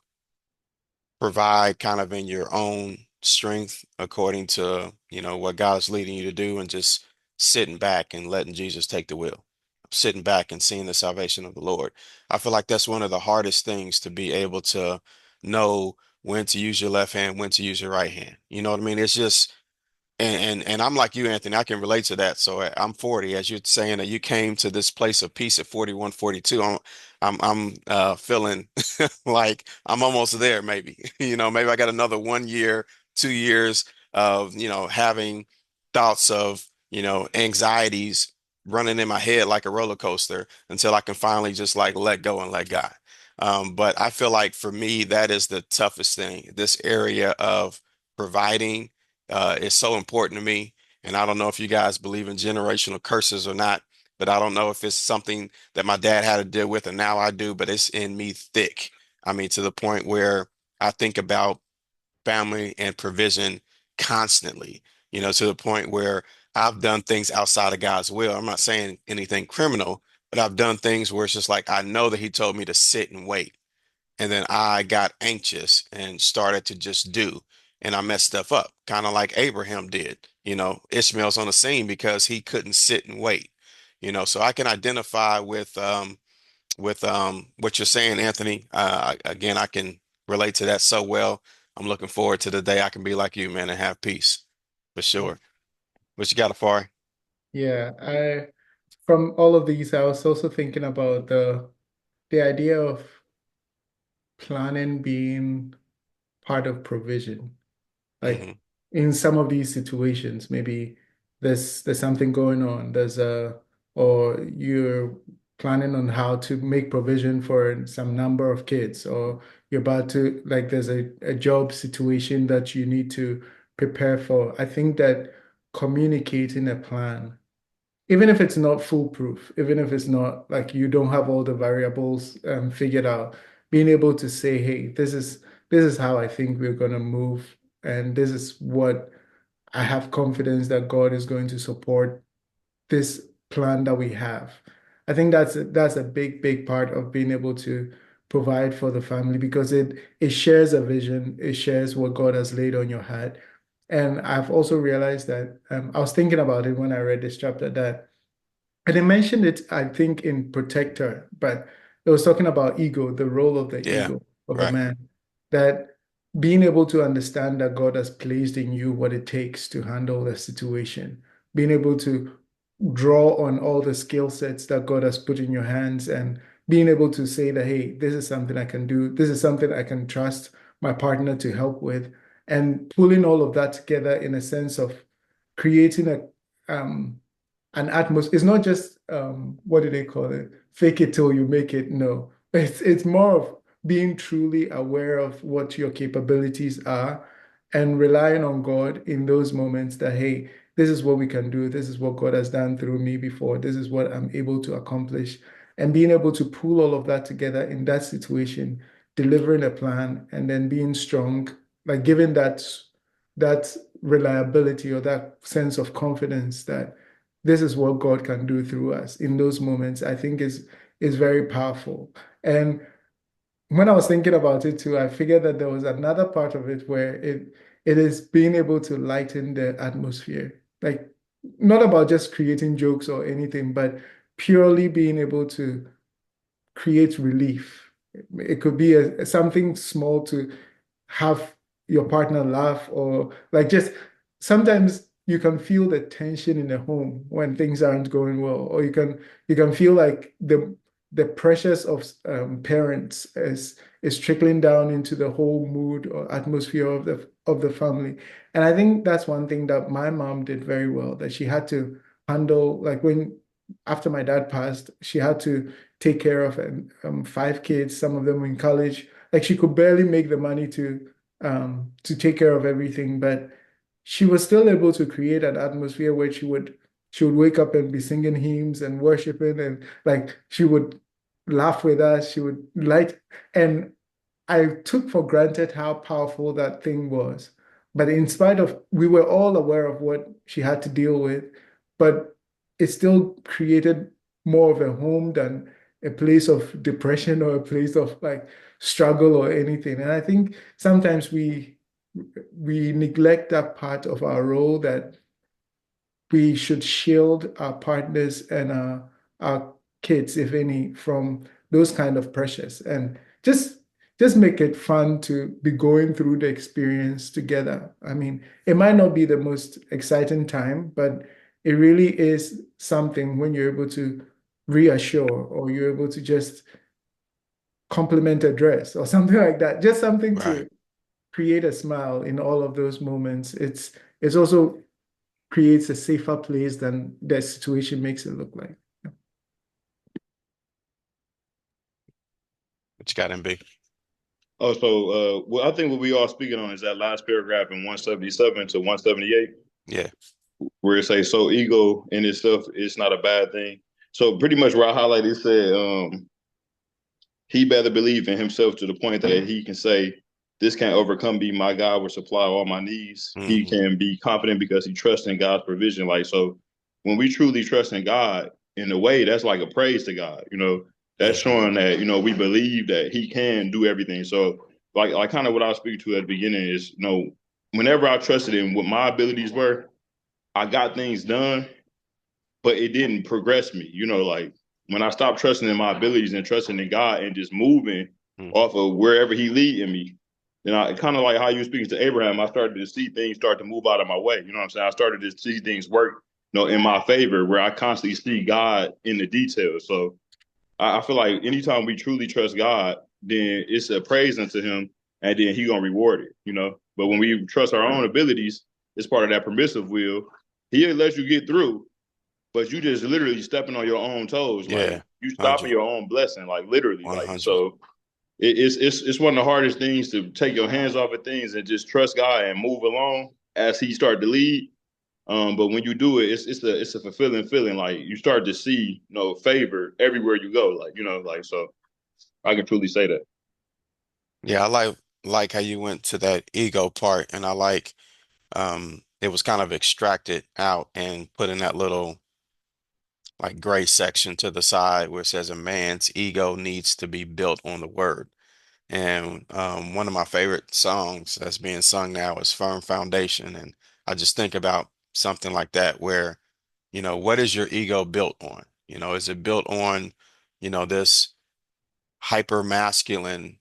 provide kind of in your own strength according to, what God's leading you to do and just sitting back and letting Jesus take the wheel. Sitting back and seeing the salvation of the Lord. I feel like that's one of the hardest things to be able to know when to use your left hand, when to use your right hand. You know what I mean? It's just and I'm like you, Anthony. I can relate to that. So I'm 40, as you're saying that you came to this place of peace at 41, 42. I'm feeling like I'm almost there, maybe. Maybe I got another 1 year, 2 years of, having thoughts of, anxieties running in my head like a roller coaster until I can finally just like let go and let God. But I feel like for me, that is the toughest thing, this area of providing is so important to me. And I don't know if you guys believe in generational curses or not, but I don't know if it's something that my dad had to deal with and now I do, but it's in me thick. I mean, to the point where I think about family and provision constantly, to the point where I've done things outside of God's will. I'm not saying anything criminal, but I've done things where it's just like I know that He told me to sit and wait. And then I got anxious and started to just do. And I messed stuff up, kind of like Abraham did. Ishmael's on the scene because he couldn't sit and wait. So I can identify with what you're saying, Anthony. Again, I can relate to that so well. I'm looking forward to the day I can be like you, man, and have peace for sure. What you got, Afari? Yeah, from all of these, I was also thinking about the idea of planning being part of provision. Like Hmm. in some of these situations, maybe there's something going on. Or you're planning on how to make provision for some number of kids, or you're about to like there's a job situation that you need to prepare for. I think that communicating a plan, even if it's not foolproof, even if it's not like you don't have all the variables figured out, being able to say, hey, this is how I think we're gonna move, and this is what I have confidence that God is going to support this plan that we have. I think that's a big, big part of being able to provide for the family because it shares a vision, it shares what God has laid on your heart. And I've also realized that I was thinking about it when I read this chapter that and they mentioned it, I think, in Protector, but it was talking about ego, the role of the Yeah, ego of a right. man, that being able to understand that God has placed in you what it takes to handle the situation, being able to draw on all the skill sets that God has put in your hands, and being able to say that, hey, this is something I can do, this is something I can trust my partner to help with, and pulling all of that together in a sense of creating an atmosphere. It's not just what do they call it? Fake it till you make it. No, it's more of being truly aware of what your capabilities are and relying on God in those moments that, hey, this is what we can do. This is what God has done through me before. This is what I'm able to accomplish. And being able to pull all of that together in that situation, delivering a plan and then being strong, like giving that reliability or that sense of confidence that this is what God can do through us in those moments, I think is very powerful. And when I was thinking about it too, I figured that there was another part of it where it is being able to lighten the atmosphere. Like not about just creating jokes or anything, but purely being able to create relief. It could be something small to have your partner laugh, or like just sometimes you can feel the tension in the home when things aren't going well, or you can feel like the pressures of parents is trickling down into the whole mood or atmosphere of the family. And I think that's one thing that my mom did very well, that she had to handle, like when after my dad passed, she had to take care of 5 kids, some of them were in college. Like she could barely make the money to take care of everything, but she was still able to create an atmosphere where she would wake up and be singing hymns and worshiping, and like she would laugh with us. She would like, and I took for granted how powerful that thing was. But in spite of, we were all aware of what she had to deal with, but it still created more of a home than a place of depression or a place of like struggle or anything. And I think sometimes we neglect that part of our role, that we should shield our partners and our kids, if any, from those kind of pressures, and just make it fun to be going through the experience together. I mean, it might not be the most exciting time, but it really is something when you're able to reassure, or you're able to just compliment a dress or something like that. Just something Right. to create a smile in all of those moments. It's also creates a safer place than the situation makes it look like. What you got, MB? Oh, so well, I think what we all speaking on is that last paragraph in 177 to 178, Yeah. where it says, "So ego in itself is not a bad thing." So pretty much where I highlighted, it said, he better believe in himself to the point that he can say, "This can't overcome me. My God will supply all my needs." He Mm-hmm. can be confident because he trusts in God's provision. Like, so when we truly trust in God, in a way, that's like a praise to God. That's Mm-hmm. showing that we believe that He can do everything. So, like kind of what I was speaking to at the beginning is, whenever I trusted in what my abilities were, I got things done, but it didn't progress me. Like when I stopped trusting in my abilities and trusting in God and just moving Mm-hmm. off of wherever He leading me, then I kind of like how you were speaking to Abraham. I started to see things start to move out of my way. You know what I'm saying? I started to see things work, in my favor, where I constantly see God in the details. So I feel like anytime we truly trust God, then it's a praise unto Him, and then He gonna reward it. But when we trust our own abilities, it's part of that permissive will. He'll let you get through, but you just literally stepping on your own toes. Like Yeah. you stopping 100. your own blessing, like literally. Like 100. so it's one of the hardest things to take your hands off of things and just trust God and move along as He start to lead. But when you do it, it's a fulfilling feeling. Like you start to see, favor everywhere you go. Like so I can truly say that. Yeah, I like how you went to that ego part, and I like it was kind of extracted out and put in that little like gray section to the side where it says a man's ego needs to be built on the word. And one of my favorite songs that's being sung now is Firm Foundation. And I just think about something like that where, what is your ego built on? Is it built on, this hyper masculine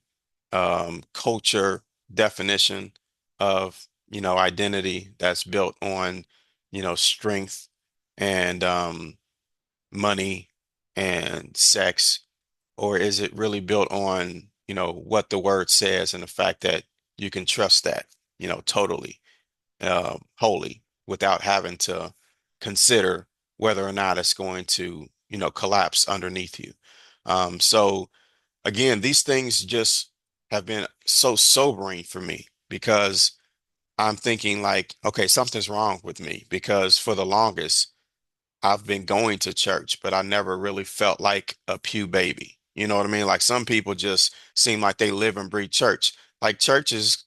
culture definition of, identity that's built on, strength and money and sex? Or is it really built on, what the word says and the fact that you can trust that, totally, wholly, without having to consider whether or not it's going to, collapse underneath you? So again, these things just have been so sobering for me because I'm thinking like, okay, something's wrong with me because for the longest, I've been going to church, but I never really felt like a pew baby. You know what I mean? Like some people just seem like they live and breathe church. Like church is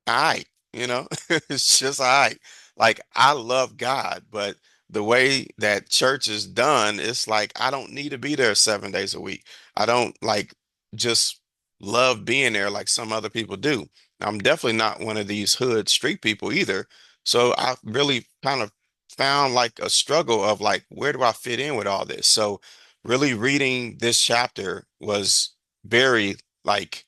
all right, it's just all right. Like I love God, but the way that church is done, it's like I don't need to be there 7 days a week. I don't like just love being there like some other people do. I'm definitely not one of these hood street people either. So I really kind of found like a struggle of like, where do I fit in with all this? So really reading this chapter was very like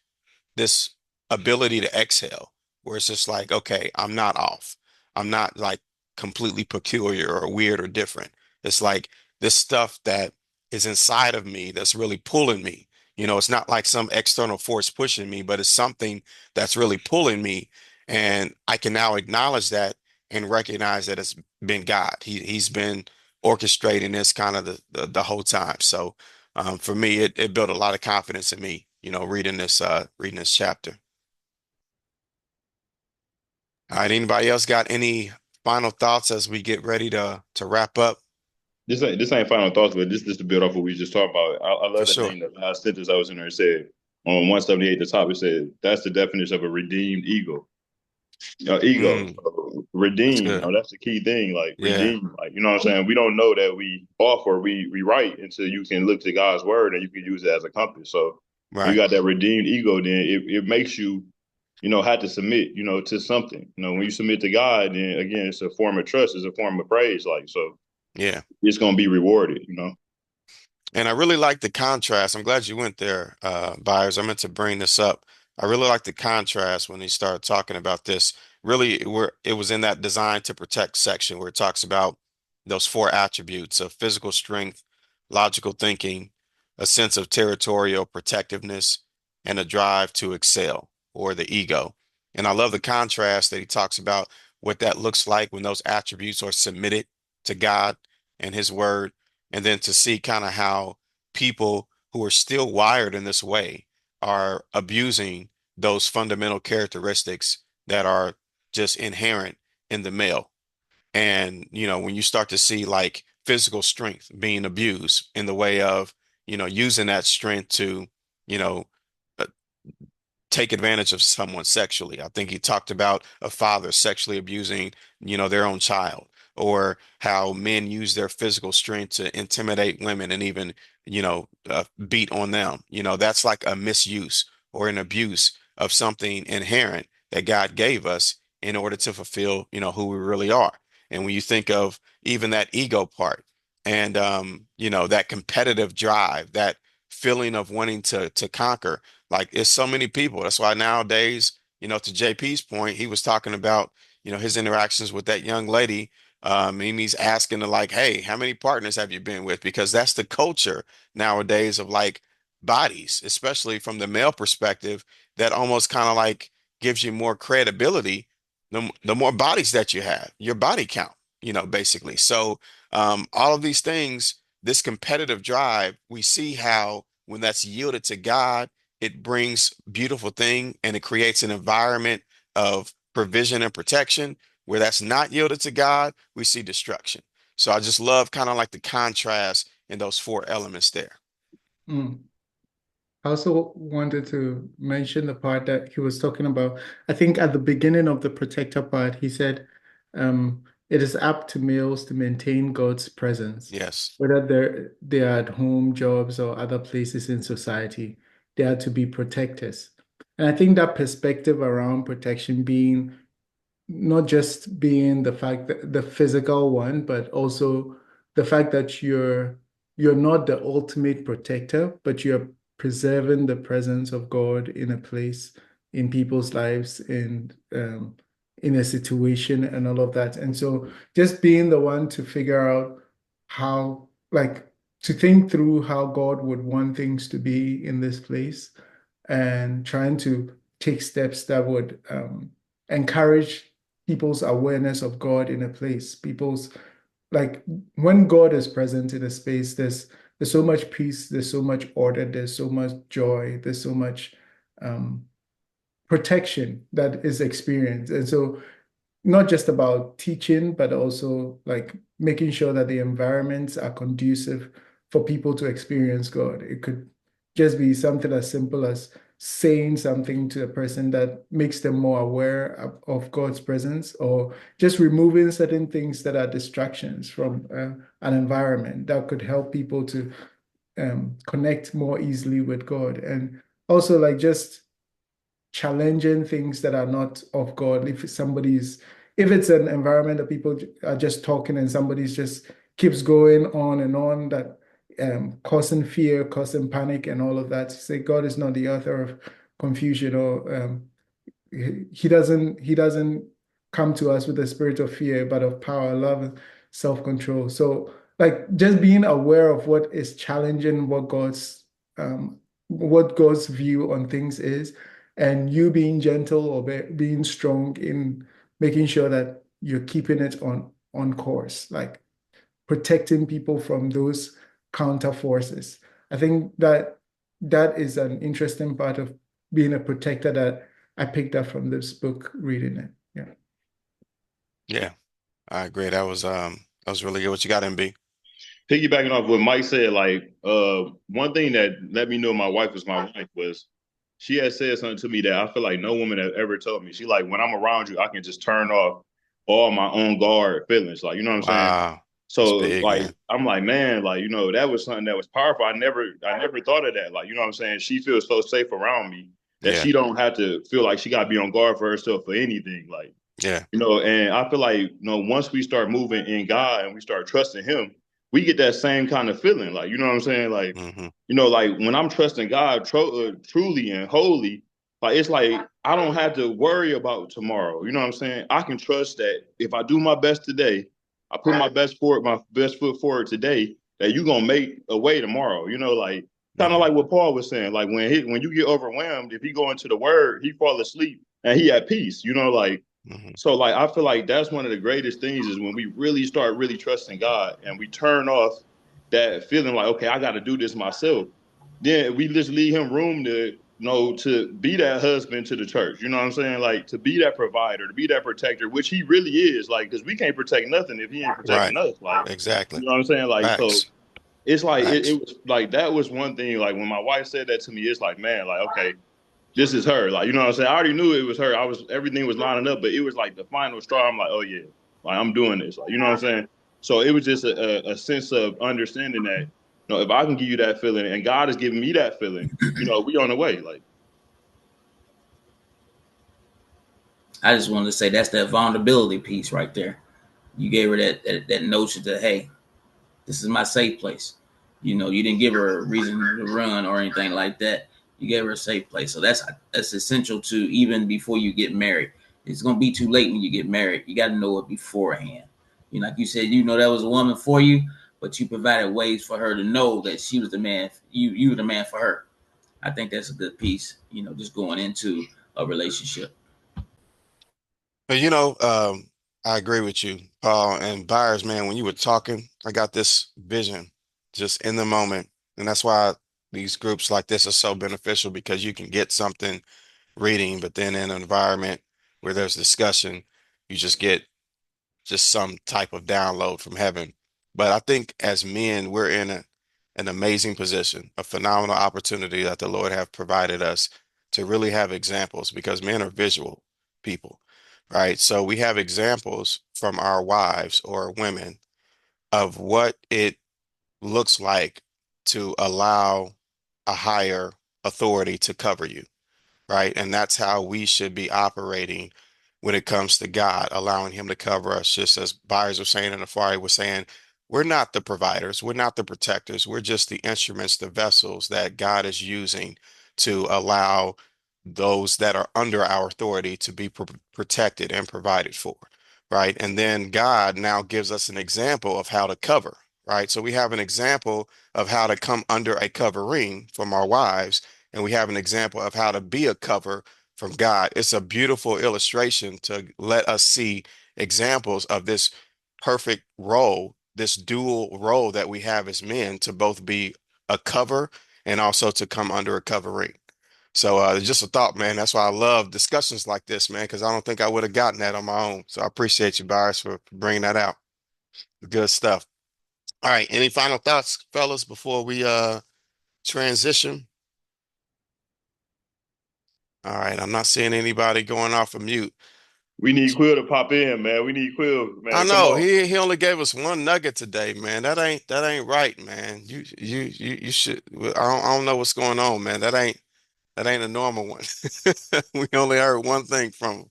this ability to exhale, where it's just like, okay, I'm not off. I'm not like completely peculiar or weird or different. It's like this stuff that is inside of me that's really pulling me. It's not like some external force pushing me, but it's something that's really pulling me. And I can now acknowledge that and recognize that it's been God. He's been orchestrating this kind of the whole time. So for me, it built a lot of confidence in me, reading this chapter. All right, anybody else got any final thoughts as we get ready to wrap up? this ain't final thoughts, but this is to build off what we just talked about. I For love the sure. thing, the last sentence I was in there, it said on 178, the top, it said that's the definition of a redeemed ego. Ego, Mm, that's redeem. good. That's the key thing. Like Yeah, redeem. Like you know what I'm saying. We don't know that we off or we right until you can look to God's word and you can use it as a compass. So when you right. got that redeemed ego, then it makes you, have to submit, to something. When you submit to God, then again, it's a form of trust. It's a form of praise. Like so, Yeah. it's gonna be rewarded. And I really like the contrast. I'm glad you went there, Byers. I meant to bring this up. I really like the contrast when he started talking about this. Really, where it was in that design to protect section where it talks about those four attributes of physical strength, logical thinking, a sense of territorial protectiveness, and a drive to excel, or the ego. And I love the contrast that he talks about what that looks like when those attributes are submitted to God and His word, and then to see kind of how people who are still wired in this way are abusing those fundamental characteristics that are just inherent in the male. And, when you start to see like physical strength being abused in the way of, using that strength to, you know, uh, take advantage of someone sexually. I think he talked about a father sexually abusing, their own child, or how men use their physical strength to intimidate women and even, beat on them. That's like a misuse or an abuse of something inherent that God gave us in order to fulfill, who we really are. And when you think of even that ego part and, that competitive drive, that feeling of wanting to conquer, like it's so many people. That's why nowadays, to JP's point, he was talking about, his interactions with that young lady. And he's asking to like, hey, how many partners have you been with? Because that's the culture nowadays of like bodies, especially from the male perspective, that almost kind of like gives you more credibility the more bodies that you have, your body count, basically. So all of these things, this competitive drive, we see how when that's yielded to God, it brings beautiful thing and it creates an environment of provision and protection. Where that's not yielded to God, we see destruction. So I just love kind of like the contrast in those four elements there. Mm. I also wanted to mention the part that he was talking about. I think at the beginning of the protector part, he said, it is up to males to maintain God's presence, Yes. whether they're at home, jobs, or other places in society. They are to be protectors. And I think that perspective around protection being not just being the fact that the physical one, but also the fact that you're not the ultimate protector, but you're preserving the presence of God in a place, in people's lives, in a situation, and all of that. And so, just being the one to figure out how, like, to think through how God would want things to be in this place, and trying to take steps that would encourage people's awareness of God in a place. People's like when God is present in a space, there's so much peace, there's so much order, there's so much joy, there's so much um, protection that is experienced. And so not just about teaching, but also like making sure that the environments are conducive for people to experience God. It could just be something as simple as saying something to a person that makes them more aware of God's presence, or just removing certain things that are distractions from an environment that could help people to connect more easily with God. And also, like, just challenging things that are not of God. If it's an environment that people are just talking and somebody's just keeps going on and on, that causing fear, causing panic, and all of that. Say God is not the author of confusion, or he doesn't come to us with a spirit of fear, but of power, love, and self-control. So, like, just being aware of what is challenging what God's view on things is, and you being gentle or being strong in making sure that you're keeping it on course, like protecting people from those counter forces. I think that is an interesting part of being a protector that I picked up from this book reading it. Yeah. Yeah, I agree. That was really good. What you got, MB? piggybacking off what Mike said, like one thing that let me know my wife was my wife was she had said something to me that I feel like no woman has ever told me. She like, when I'm around you, I can just turn off all my own guard feelings. Like, you know what I'm saying? Wow. That's So big, like man. I'm like, man, like, that was something that was powerful. I never thought of that. Like, you know what I'm saying? She feels so safe around me that Yeah. she don't have to feel like she gotta be on guard for herself for anything. Like, Yeah. and I feel like, once we start moving in God and we start trusting Him, we get that same kind of feeling. Like, you know what I'm saying? Like, Hmm. like when I'm trusting God truly and wholly, like it's like I don't have to worry about tomorrow. You know what I'm saying? I can trust that if I do my best today, I put my best foot forward today, that you're gonna make a way tomorrow. Like kind of Hmm. like what Paul was saying. Like when you get overwhelmed, if he go into the Word, he fall asleep and he at peace. Like. Hmm. So like I feel like that's one of the greatest things is when we really start really trusting God and we turn off that feeling like, okay, I got to do this myself. Then we just leave Him room to to be that husband to the church. You know what I'm saying? Like to be that provider, to be that protector, which He really is. Like because we can't protect nothing if He ain't Right. protecting us. Like Exactly. you know what I'm saying? Like so Facts. it's like it Facts. was like that was one thing. Like when my wife said that to me, it's like, man, like okay, this is her. Like, you know what I'm saying? I already knew it was her. Everything was lining up, but it was like the final straw. I'm like, oh yeah, like I'm doing this. Like, you know what I'm saying? So it was just a sense of understanding that, if I can give you that feeling and God is giving me that feeling, we on the way. Like, I just wanted to say that's that vulnerability piece right there. You gave her that notion that, hey, this is my safe place. You didn't give her a reason to run or anything like that. You gave her a safe place. So that's essential to even before you get married. It's gonna be too late when you get married. You got to know it beforehand. Like you said, that was a woman for you, but you provided ways for her to know that she was the man. You were the man for her. I think that's a good piece. Just going into a relationship. But I agree with you, Paul and Byers, man. When you were talking, I got this vision just in the moment. And that's why these groups like this are so beneficial because you can get something reading, but then in an environment where there's discussion, you just get just some type of download from heaven. But I think as men, we're in an amazing position, a phenomenal opportunity that the Lord have provided us to really have examples because men are visual people, right? So we have examples from our wives or women of what it looks like to allow a higher authority to cover you, right? And that's how we should be operating when it comes to God, allowing Him to cover us. Just as Byers was saying and Afari was saying, we're not the providers, we're not the protectors, we're just the instruments, the vessels that God is using to allow those that are under our authority to be protected and provided for, right? And then God now gives us an example of how to cover, right? So we have an example of how to come under a covering from our wives, and we have an example of how to be a cover from God. It's a beautiful illustration to let us see examples of this perfect role, this dual role that we have as men to both be a cover and also to come under a covering. So just a thought, man. That's why I love discussions like this, man, because I don't think I would have gotten that on my own. So I appreciate you, Byers, for bringing that out. Good stuff. All right. Any final thoughts, fellas, before we transition? All right. I'm not seeing anybody going off of mute. we need Quill to pop in, man. We need Quill, I man. Come know on. he only gave us one nugget today, man. That ain't right, man. You should. I don't know what's going on, man. That ain't a normal one. We only heard one thing from him.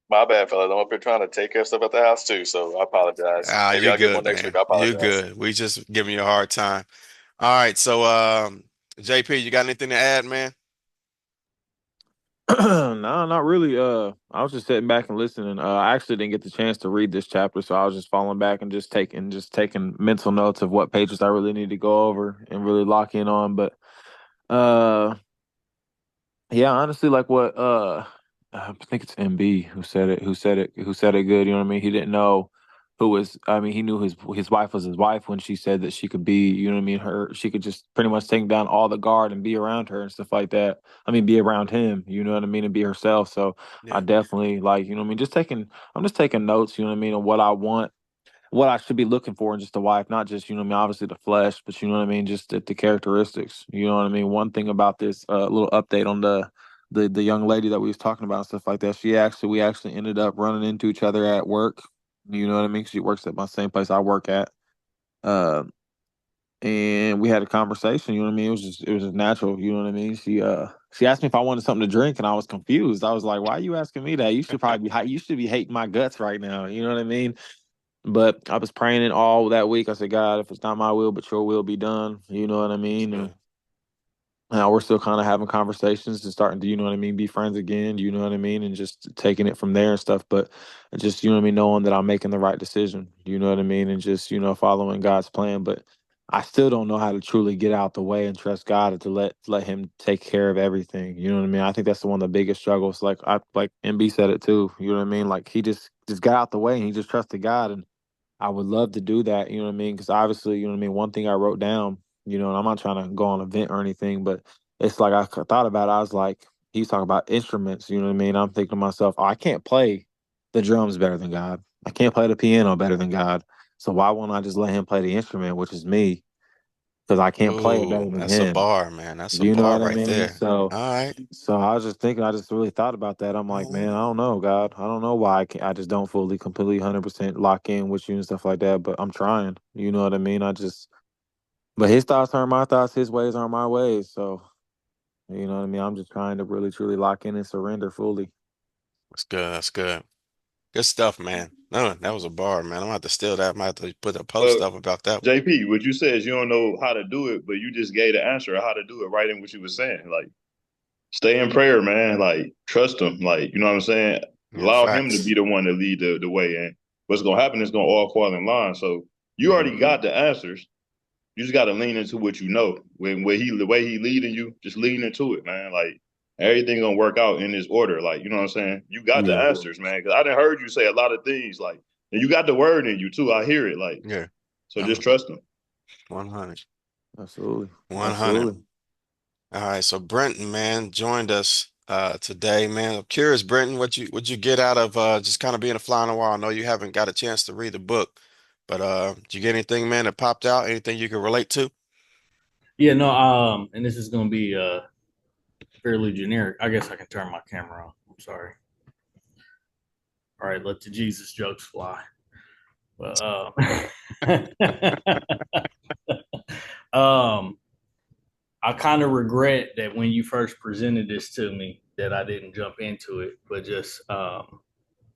My bad, fellas. I'm up here trying to take care of stuff at the house too, so I apologize. Ah, Maybe you're I'll get more good, next week. man. I You're apologize. good. We just giving you a hard time. All right, so JP, you got anything to add, man? No, not really. I was just sitting back and listening. I actually didn't get the chance to read this chapter, so I was just falling back and just taking mental notes of what pages I really need to go over and really lock in on. But uh, yeah, honestly, like what I think it's MB who said it good. You know what I mean? He didn't know who was. I mean, he knew his wife was his wife when she said that she could be. You know what I mean? She could just pretty much take down all the guard and be around her and stuff like that. I mean, be around him. You know what I mean? And be herself. So I Yeah. definitely like. You know what I mean? I'm just taking notes. You know what I mean? On what I want what I should be looking for in just a wife, not just, you know what I mean, obviously the flesh, but you know what I mean, just the characteristics. You know what I mean? One thing about this little update on the young lady that we was talking about and stuff like that, we actually ended up running into each other at work. You know what I mean? She works at my same place I work at. Uh, and we had a conversation, you know what I mean? It was just natural, you know what I mean? She asked me if I wanted something to drink and I was confused. I was like, "Why are you asking me that? You should be hating my guts right now." You know what I mean? But I was praying it all that week. I said, "God, if it's not my will, but your will be done." You know what I mean? And now we're still kind of having conversations and starting to, you know what I mean, be friends again, you know what I mean, and just taking it from there and stuff. But just, you know what I mean, knowing that I'm making the right decision, you know what I mean, and just, you know, following God's plan. But I still don't know how to truly get out the way and trust God and to let Him take care of everything. You know what I mean? I think that's one of the biggest struggles. Like MB said it too. You know what I mean? Like he just got out the way and he just trusted God. And I would love to do that, you know what I mean? Because obviously, you know what I mean, one thing I wrote down, you know, and I'm not trying to go on a vent or anything, but it's like thought about it. I was like, he's talking about instruments, you know what I mean? I'm thinking to myself, oh, I can't play the drums better than God. I can't play the piano better than God. So why won't I just let him play the instrument, which is me? Because I can't play it better Ooh, than that's a him. bar, man. That's a You know bar what I right mean? there. So All right. so I was just thinking, I just really thought about that. I'm like, man, I don't know, God. I don't know why I just don't fully, completely, 100% lock in with you and stuff like that. But I'm trying. You know what I mean? But His thoughts aren't my thoughts. His ways aren't my ways. So, you know what I mean? I'm just trying to really, truly lock in and surrender fully. That's good. That's good. Good stuff, man. No, that was a bar, man. I'm gonna have to steal that. I'm gonna have to put a post Well, up about that one. JP, what you said is you don't know how to do it, but you just gave the answer of how to do it right in what you were saying. Like, stay in prayer, man. Like, trust him. Like, you know what I'm saying? Yeah, Allow him to be facts. the one to lead the way. And what's gonna happen is gonna all fall in line. So you already got the answers. You just gotta lean into what you know. When the way he leading you, just lean into it, man. Like everything gonna work out in this order. Like, you know what I'm saying? You got the Yeah, answers, man. Cause I done heard you say a lot of things, like, and you got the word in you too. I hear it. Like, Yeah. so just trust him. 100. absolutely. 100. Absolutely. All right. So Brenton, man, joined us today, man. I'm curious, Brenton, what you get out of just kind of being a fly on the wall? I know you haven't got a chance to read the book, but did you get anything, man, that popped out? Anything you could relate to? Yeah, no, and this is gonna be fairly generic. I guess I can turn my camera on. I'm sorry. All right, let the Jesus jokes fly. Well, I kind of regret that when you first presented this to me that I didn't jump into it, but just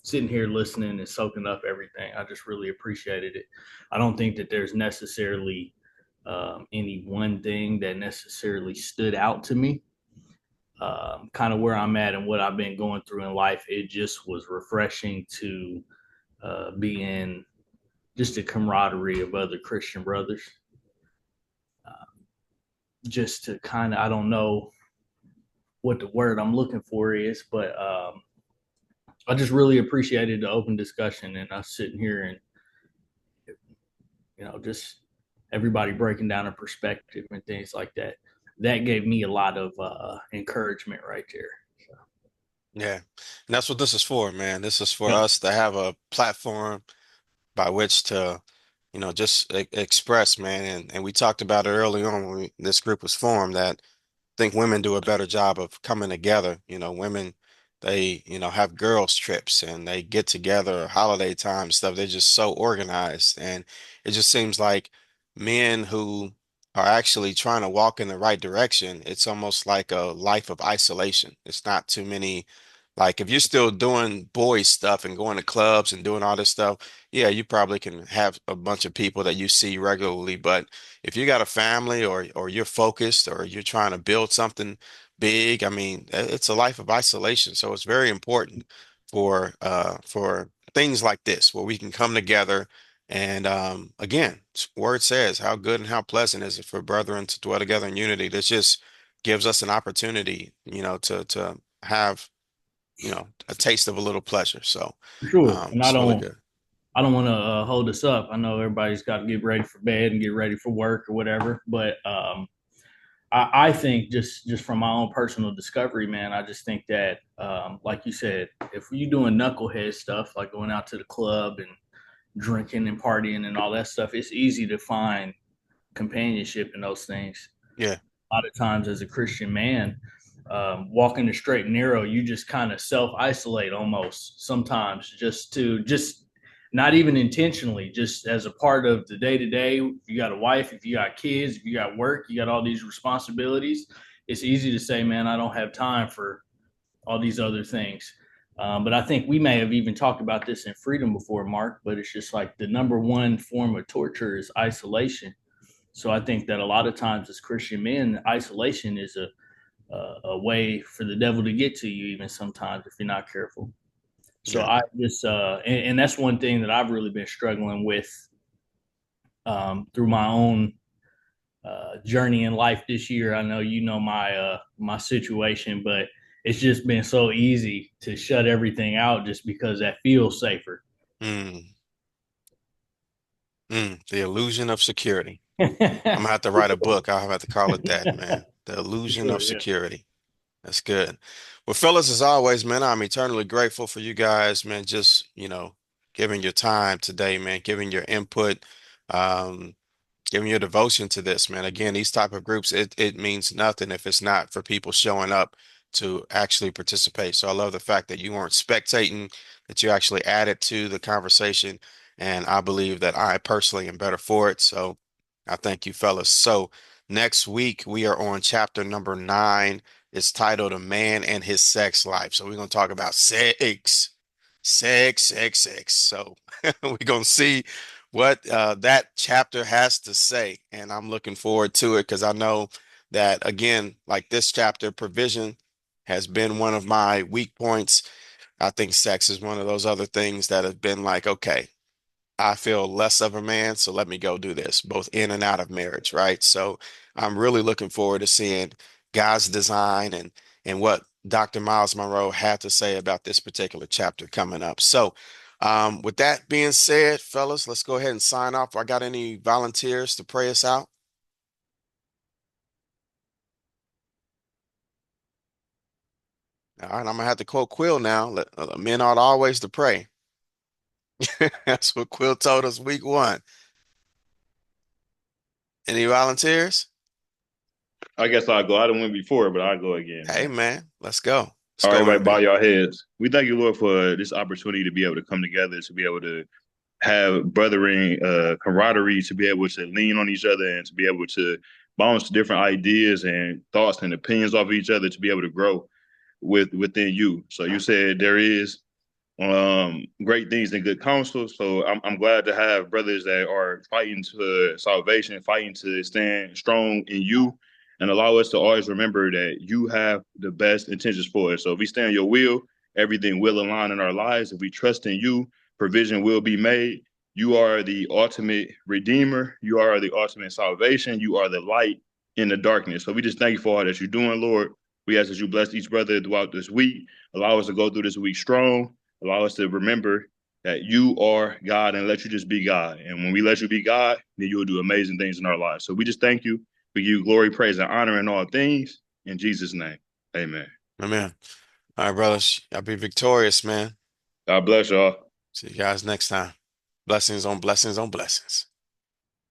sitting here listening and soaking up everything, I just really appreciated it. I don't think that there's necessarily any one thing that necessarily stood out to me. Kind of where I'm at and what I've been going through in life, it just was refreshing to be in just a camaraderie of other Christian brothers. Just to kind of, I don't know what the word I'm looking for is, but I just really appreciated the open discussion and us sitting here and, just everybody breaking down a perspective and things like that. That gave me a lot of encouragement right there. So. Yeah. And that's what this is for, man. This is for Yeah. us to have a platform by which to, just express, man. And we talked about it early on when this group was formed that I think women do a better job of coming together. Women, they, have girls' trips and they get together, holiday time stuff. They're just so organized. And it just seems like men who are actually trying to walk in the right direction, it's almost like a life of isolation. It's not too many. Like if you're still doing boy stuff and going to clubs and doing all this stuff, yeah, you probably can have a bunch of people that you see regularly. But if you got a family or you're focused or you're trying to build something big, I mean, it's a life of isolation. So it's very important for things like this where we can come together and again, word says how good and how pleasant is it for brethren to dwell together in unity. This just gives us an opportunity, to have a taste of a little pleasure. So, Sure. And it's really good. I don't want to hold us up. I know everybody's got to get ready for bed and get ready for work or whatever, but I think just from my own personal discovery, man, I just think that, like you said, if you're doing knucklehead stuff like going out to the club and drinking and partying and all that stuff, it's easy to find companionship in those things. Yeah. A lot of times as a Christian man, walking the straight and narrow, you just kind of self-isolate almost sometimes, just not even intentionally, just as a part of the day-to-day. If you got a wife, if you got kids, if you got work, you got all these responsibilities, it's easy to say, man, I don't have time for all these other things. But I think we may have even talked about this in Freedom before, Mark, but it's just like the number one form of torture is isolation. So I think that a lot of times as Christian men, isolation is a way for the devil to get to you, even sometimes if you're not careful. So Yeah. I just, and that's one thing that I've really been struggling with through my own journey in life this year. I know you know my situation, but it's just been so easy to shut everything out just because that feels safer. The illusion of security. I'm gonna have to write a book. I'll have to call it that, man. The illusion of security. That's good. Well, fellas, as always, man, I'm eternally grateful for you guys, man. Just, giving your time today, man, giving your input, giving your devotion to this, man. Again, these type of groups, it means nothing if it's not for people showing up to actually participate. So I love the fact that you weren't spectating, that you actually added to the conversation. And I believe that I personally am better for it. So I thank you, fellas. So next week, we are on chapter number 9. It's titled A Man and His Sex Life. So we're going to talk about sex. So we're going to see what that chapter has to say. And I'm looking forward to it because I know that, again, like this chapter, provision has been one of my weak points. I think sex is one of those other things that have been like, okay, I feel less of a man, so let me go do this, both in and out of marriage, right? So I'm really looking forward to seeing God's design and what Dr. Miles Monroe had to say about this particular chapter coming up. So with that being said, fellas, let's go ahead and sign off. I got any volunteers to pray us out? All right, I'm gonna have to quote Quill now. Men ought always to pray. That's what Quill told us week 1. Any volunteers? I guess I'll go. I didn't win before, but I'll go again. Hey, man, let's go. All right, everybody, bow your heads. We thank you, Lord, for this opportunity to be able to come together, to be able to have brothering camaraderie, to be able to lean on each other and to be able to bounce different ideas and thoughts and opinions off of each other, to be able to grow within you. So you said there is great things and good counsel. So I'm glad to have brothers that are fighting to salvation, fighting to stand strong in you, and allow us to always remember that you have the best intentions for us. So if we stand your will, everything will align in our lives. If we trust in you, provision will be made. You are the ultimate redeemer. You are the ultimate salvation. You are the light in the darkness. So we just thank you for all that you're doing, Lord. We ask that you bless each brother throughout this week. Allow us to go through this week strong. Allow us to remember that you are God and let you just be God. And when we let you be God, then you'll do amazing things in our lives. So we just thank you. We give you glory, praise, and honor in all things. In Jesus' name, amen. Amen. All right, brothers. Y'all be victorious, man. God bless y'all. See you guys next time. Blessings on blessings on blessings.